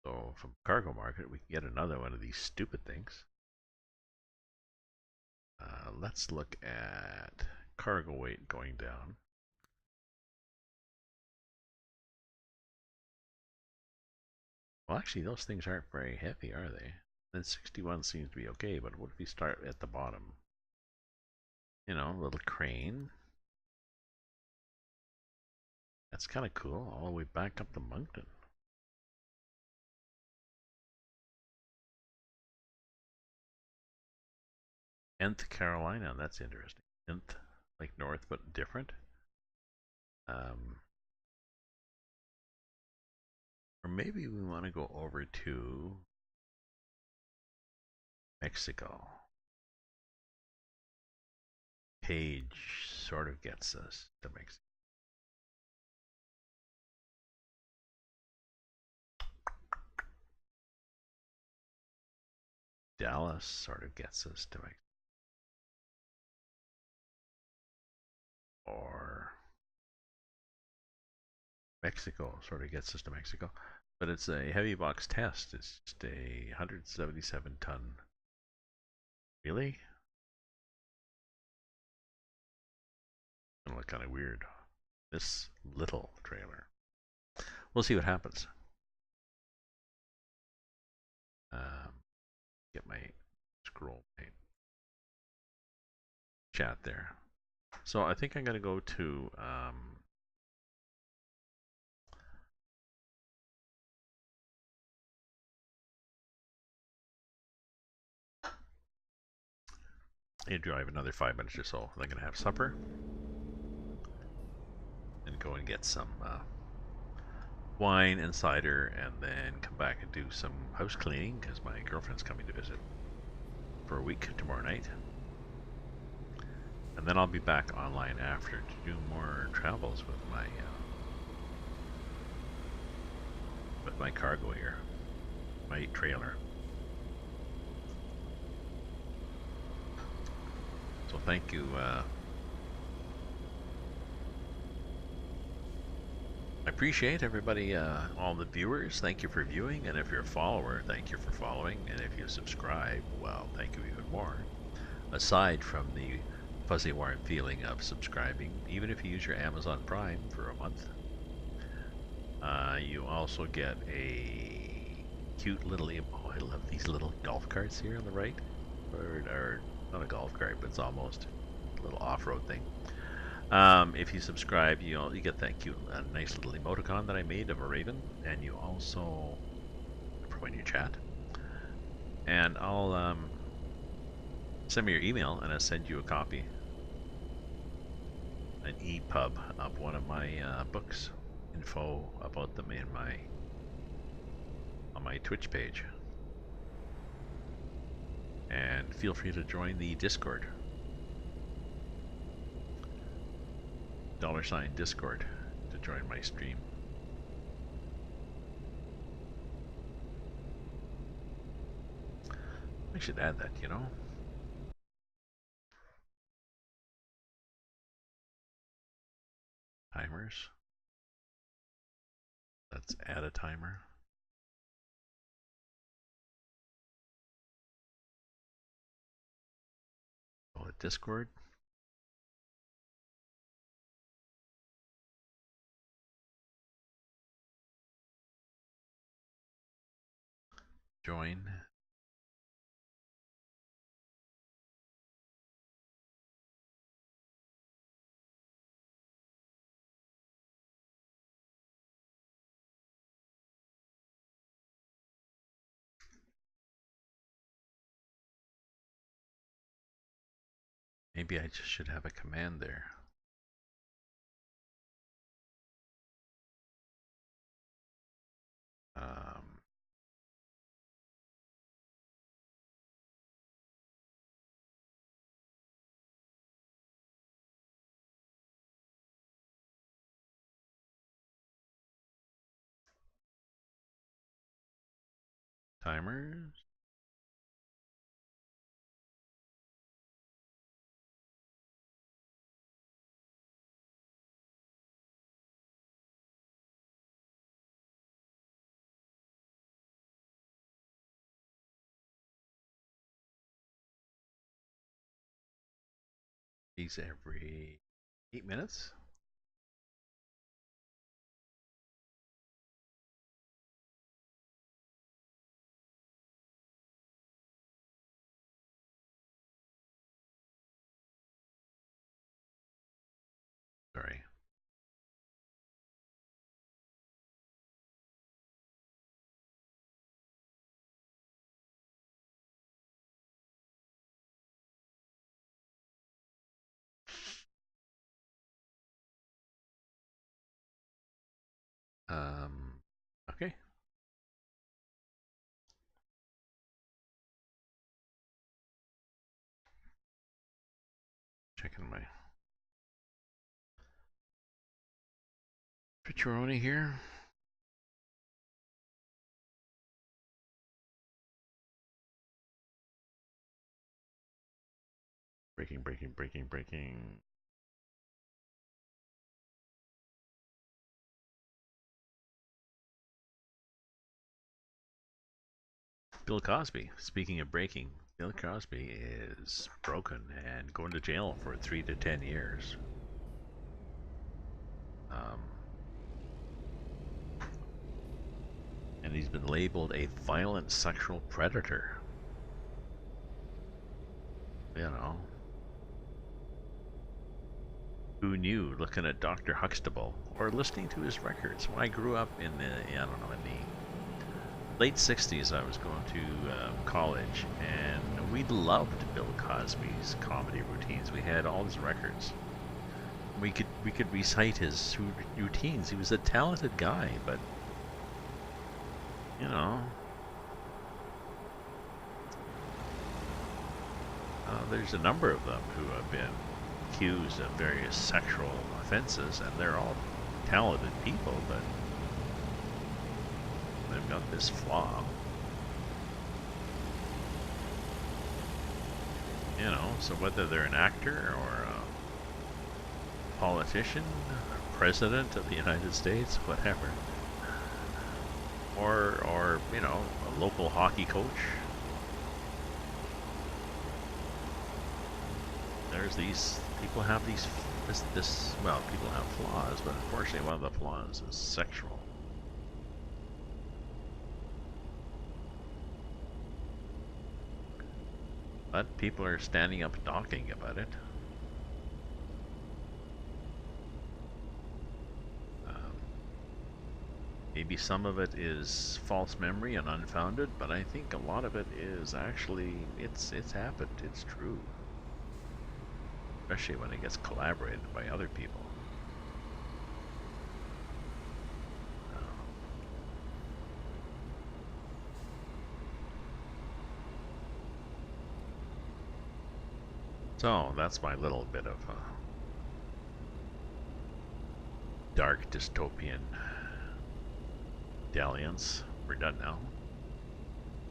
So from Cargo Market, we can get another one of these stupid things. Let's look at cargo weight going down. Well, actually, those things aren't very heavy, are they? Then 61 seems to be okay, but what if we start at the bottom? You know, a little crane. That's kind of cool, all the way back up to Moncton. Nth Carolina, that's interesting. Nth, like north, but different. Or maybe we want to go over to Mexico. Page sort of gets us to Mexico. Dallas sort of gets us to Mexico. Or Mexico sort of gets us to Mexico. But it's a heavy box test. It's just a 177 ton. Really? Gonna look kind of weird. This little trailer. We'll see what happens. Get my scroll my chat there. So I think I'm gonna go to I drive another 5 minutes or so. I'm gonna have supper and go and get some wine and cider, and then come back and do some house cleaning because my girlfriend's coming to visit for a week tomorrow night. And then I'll be back online after to do more travels with my cargo here, my trailer. So thank you. I appreciate everybody, all the viewers. Thank you for viewing, and if you're a follower, thank you for following, and if you subscribe, well, thank you even more. Aside from the fuzzy warm feeling of subscribing, even if you use your Amazon Prime for a month, you also get a cute little, oh, I love these little golf carts here on the right, or not a golf cart, but it's almost a little off-road thing. If you subscribe, you get that cute, nice little emoticon that I made of a raven, and you also, for when you chat, and I'll send me your email, and I'll send you a copy, an EPUB of one of my books, info about them in on my Twitch page, and feel free to join the Discord. $ Discord to join my stream. I should add that, you know. Timers. Let's add a timer. Call it Discord. Join. Maybe I just should have a command there. Timers. These every 8 minutes. Sorry. Okay. Checking my Picturoni here. Breaking. Bill Cosby. Speaking of breaking, Bill Cosby is broken and going to jail for 3 to 10 years. And he's been labeled a violent sexual predator. You know. Who knew looking at Dr. Huxtable or listening to his records? When I grew up in the, I don't know, in the late 60s, I was going to college, and we loved Bill Cosby's comedy routines. We had all his records. We could recite his routines. He was a talented guy, but you know, there's a number of them who have been accused of various sexual offenses, and they're all talented people, but they've got this flaw. You know, so whether they're an actor or a politician, president of the United States, whatever, or you know, a local hockey coach, there's these people have these well, people have flaws, but unfortunately one of the flaws is sexual. But people are standing up talking about it. Maybe some of it is false memory and unfounded, but I think a lot of it is actually, it's happened, it's true. Especially when it gets collaborated by other people. So that's my little bit of dark dystopian dalliance. We're done now.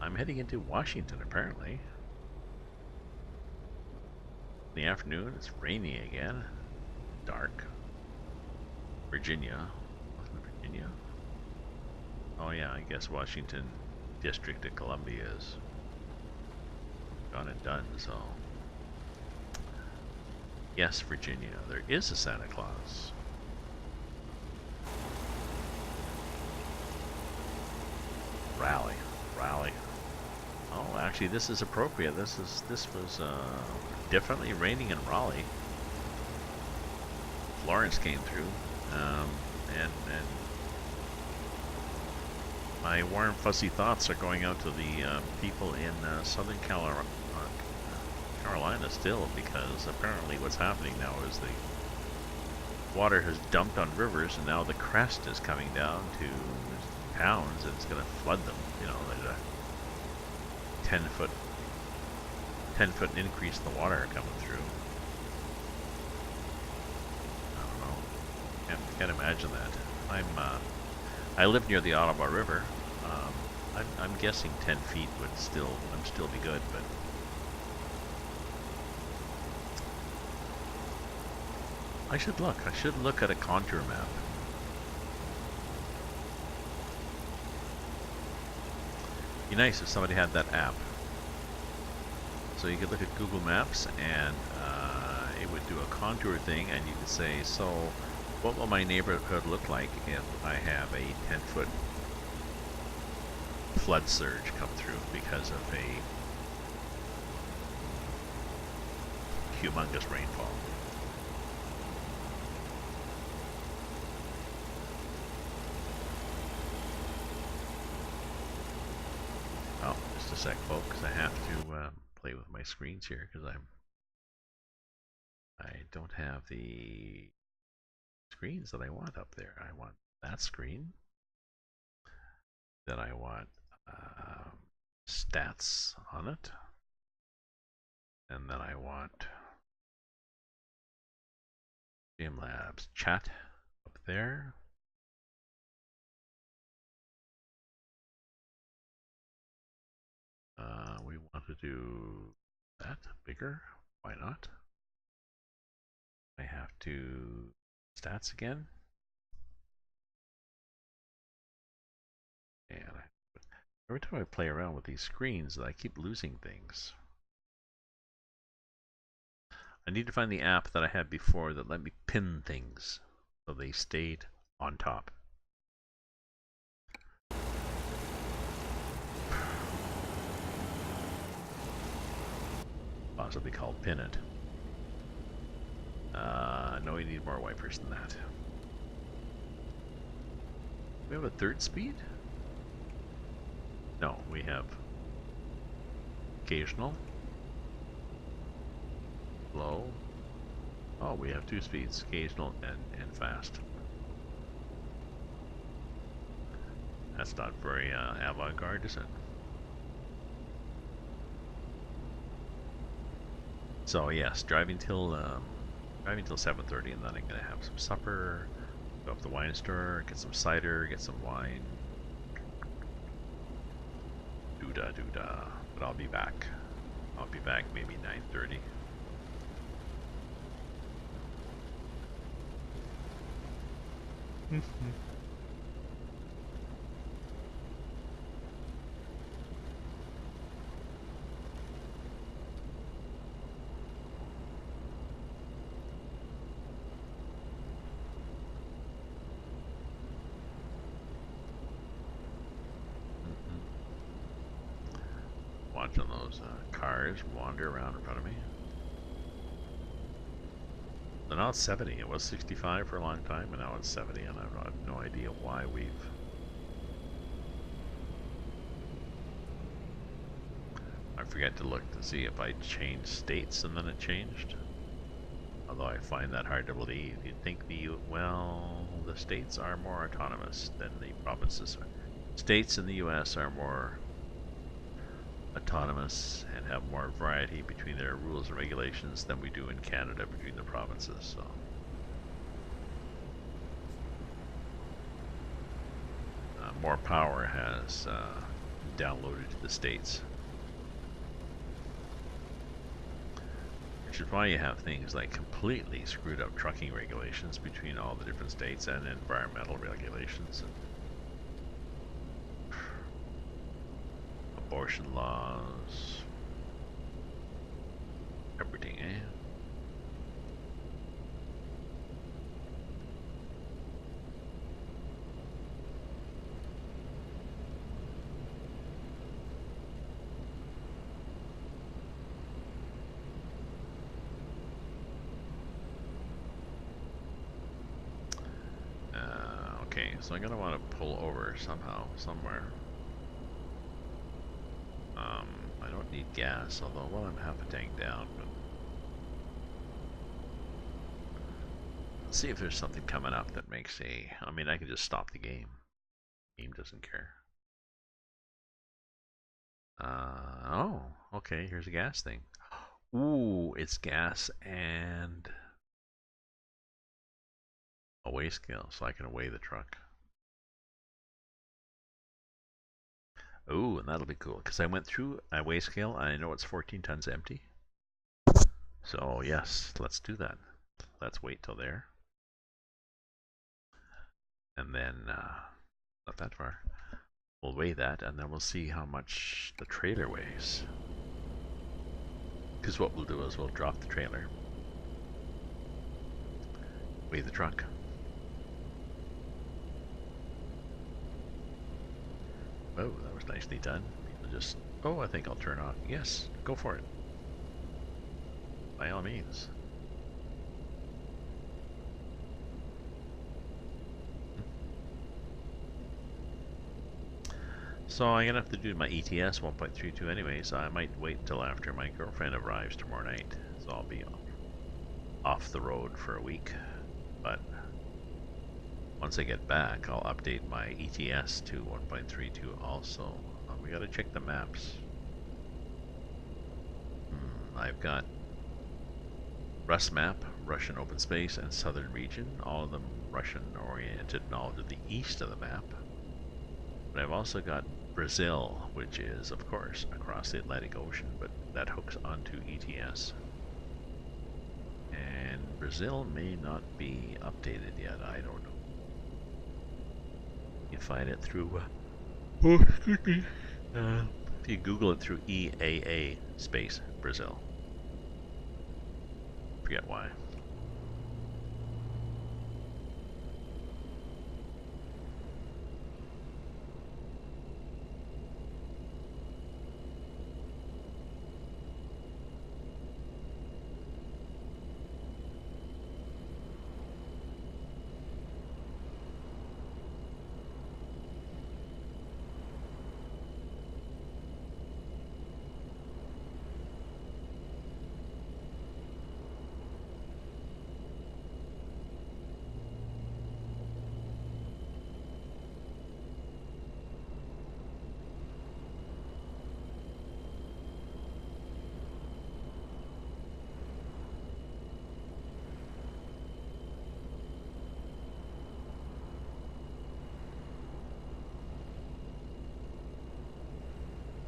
I'm heading into Washington, apparently. In the afternoon, it's rainy again. Dark. Virginia. Virginia? Oh yeah, I guess Washington District of Columbia is gone and done, so... Yes, Virginia, there is a Santa Claus. Raleigh. Oh, actually, this is appropriate. This was definitely raining in Raleigh. Florence came through, and my warm, fuzzy thoughts are going out to the people in Southern Carolina Carolina still, because apparently what's happening now is the water has dumped on rivers, and now the crest is coming down to towns, and it's going to flood them. You know, there's a 10-foot increase in the water coming through. I don't know. Can't imagine that. I live near the Ottawa River. I'm guessing 10 feet would still be good, but I should look at a contour map. Be nice if somebody had that app. So you could look at Google Maps, and it would do a contour thing, and you could say, so what will my neighborhood look like if I have a 10-foot flood surge come through because of a humongous rainfall? Oh, just a sec, folks. I have to play with my screens here because I don't have the screens that I want up there. I want that screen. Then I want stats on it. And then I want Labs chat up there. We want to do that bigger. Why not? I have to stats again. And every time I play around with these screens, I keep losing things. I need to find the app that I had before that let me pin things so they stayed on top. Possibly called Pin It. No, we need more wipers than that. We have a third speed? No, we have occasional, low. Oh, we have two speeds, occasional and fast. That's not very avant-garde, is it? So yes, driving till 7:30, and then I'm gonna have some supper, go up to the wine store, get some cider, get some wine. Doo-da. But I'll be back. I'll be back maybe 9:30. Watching those cars wander around in front of me. So now it's 70. It was 65 for a long time, and now it's 70, and I have no idea why we've... I forget to look to see if I changed states and then it changed. Although I find that hard to believe. You'd think the states are more autonomous than the provinces. States in the US are more autonomous and have more variety between their rules and regulations than we do in Canada between the provinces. So more power has downloaded to the states, which is why you have things like completely screwed up trucking regulations between all the different states and environmental regulations. And abortion laws, everything, eh? Okay, so I'm gonna want to pull over somehow, somewhere. I I don't need gas, although, well, I'm half a tank down. But let's see if there's something coming up that makes a... I mean, I can just stop the game. The game doesn't care. Oh, okay, here's a gas thing. Ooh, it's gas and a weigh scale, so I can weigh the truck. Ooh, and that'll be cool, because I went through a weigh scale, and I know it's 14 tons empty. So, yes, let's do that. Let's wait till there. And then, not that far. We'll weigh that, and then we'll see how much the trailer weighs. Because what we'll do is we'll drop the trailer, weigh the truck. Oh, that was nicely done. People just, oh, I think I'll turn off. Yes, go for it. By all means. So I'm gonna have to do my ATS 1.32 anyway, so I might wait until after my girlfriend arrives tomorrow night. So I'll be off the road for a week. But once I get back, I'll update my ATS to 1.32 also. We gotta check the maps. I've got Rus map, Russian open space, and southern region, all of them Russian oriented and all to the east of the map. But I've also got Brazil, which is, of course, across the Atlantic Ocean, but that hooks onto ETS. And Brazil may not be updated yet, I don't know. You find it through, if you Google it through EAA space Brazil. Forget why.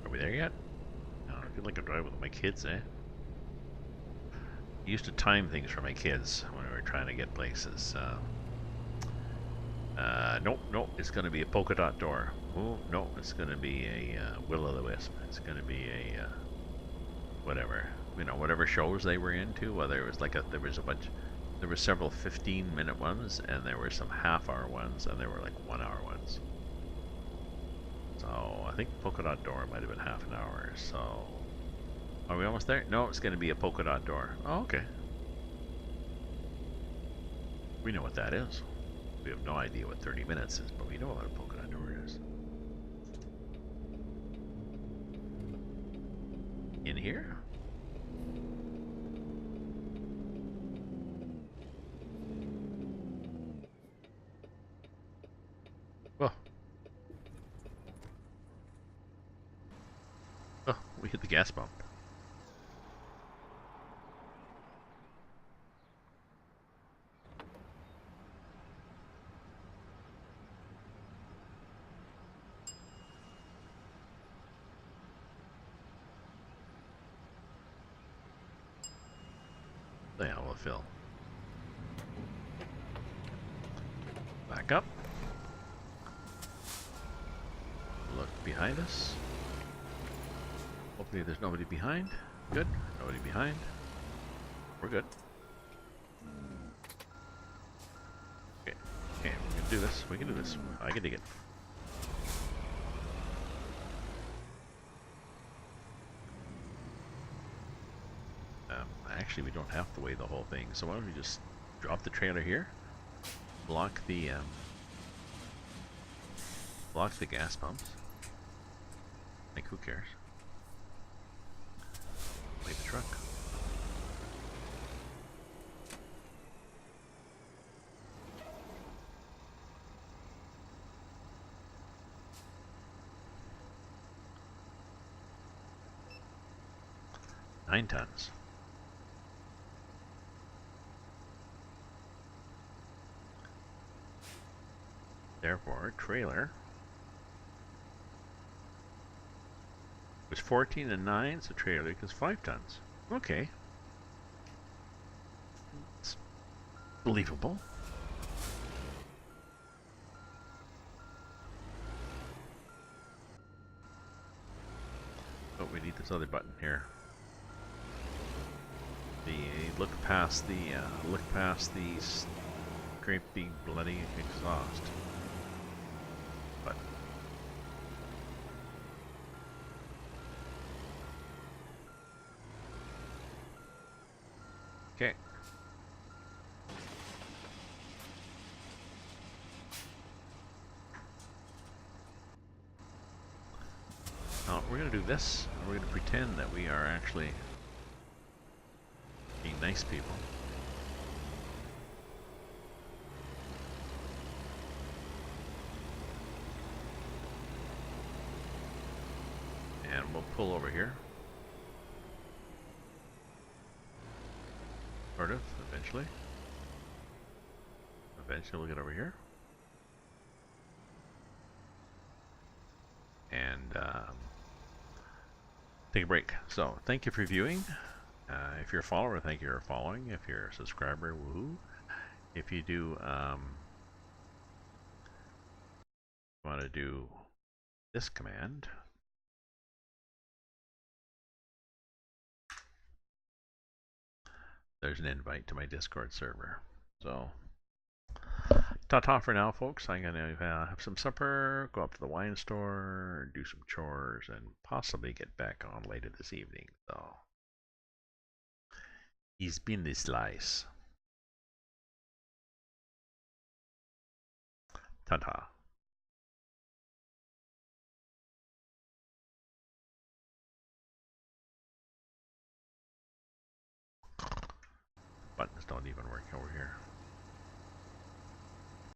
Are we there yet? I feel like I'm driving with my kids, eh? I used to time things for my kids when we were trying to get places. Nope, it's going to be a polka dot door. Oh, no, it's going to be a will-o'-the-wisp. It's going to be a whatever. You know, whatever shows they were into, whether it was like there were several 15-minute ones, and there were some half-hour ones, and there were like 1-hour ones. So I think polka dot door might have been half an hour. So are we almost there? No, it's going to be a polka dot door. Oh, okay. We know what that is. We have no idea what 30 minutes is, but we know what a polka dot door is. In here? Oh, we hit the gas pump. The hell will fill. Back up. Look behind us. Hopefully there's nobody behind. Good. Nobody behind. We're good. Okay. Okay, we can do this. We can do this. I can dig it. Actually, we don't have to weigh the whole thing. So why don't we just drop the trailer here? Block the gas pumps. Like, who cares? Leave the truck. Nine tons. Therefore, trailer was 14 and 9, so trailer equals 5 tons. Okay. It's believable. But we need this other button here. The look past the great big bloody exhaust. But okay. Now we're gonna do this. We're gonna pretend that we are actually being nice people. And we'll pull over here. Sort of, eventually. Eventually we'll get over here. And take a break. So, thank you for viewing. If you're a follower, thank you for following. If you're a subscriber, woohoo. If you do want to do this command, there's an invite to my Discord server. So, ta-ta for now, folks. I'm going to have some supper, go up to the wine store, do some chores, and possibly get back on later this evening. So, it's been this slice. Ta-ta. Buttons don't even work over here.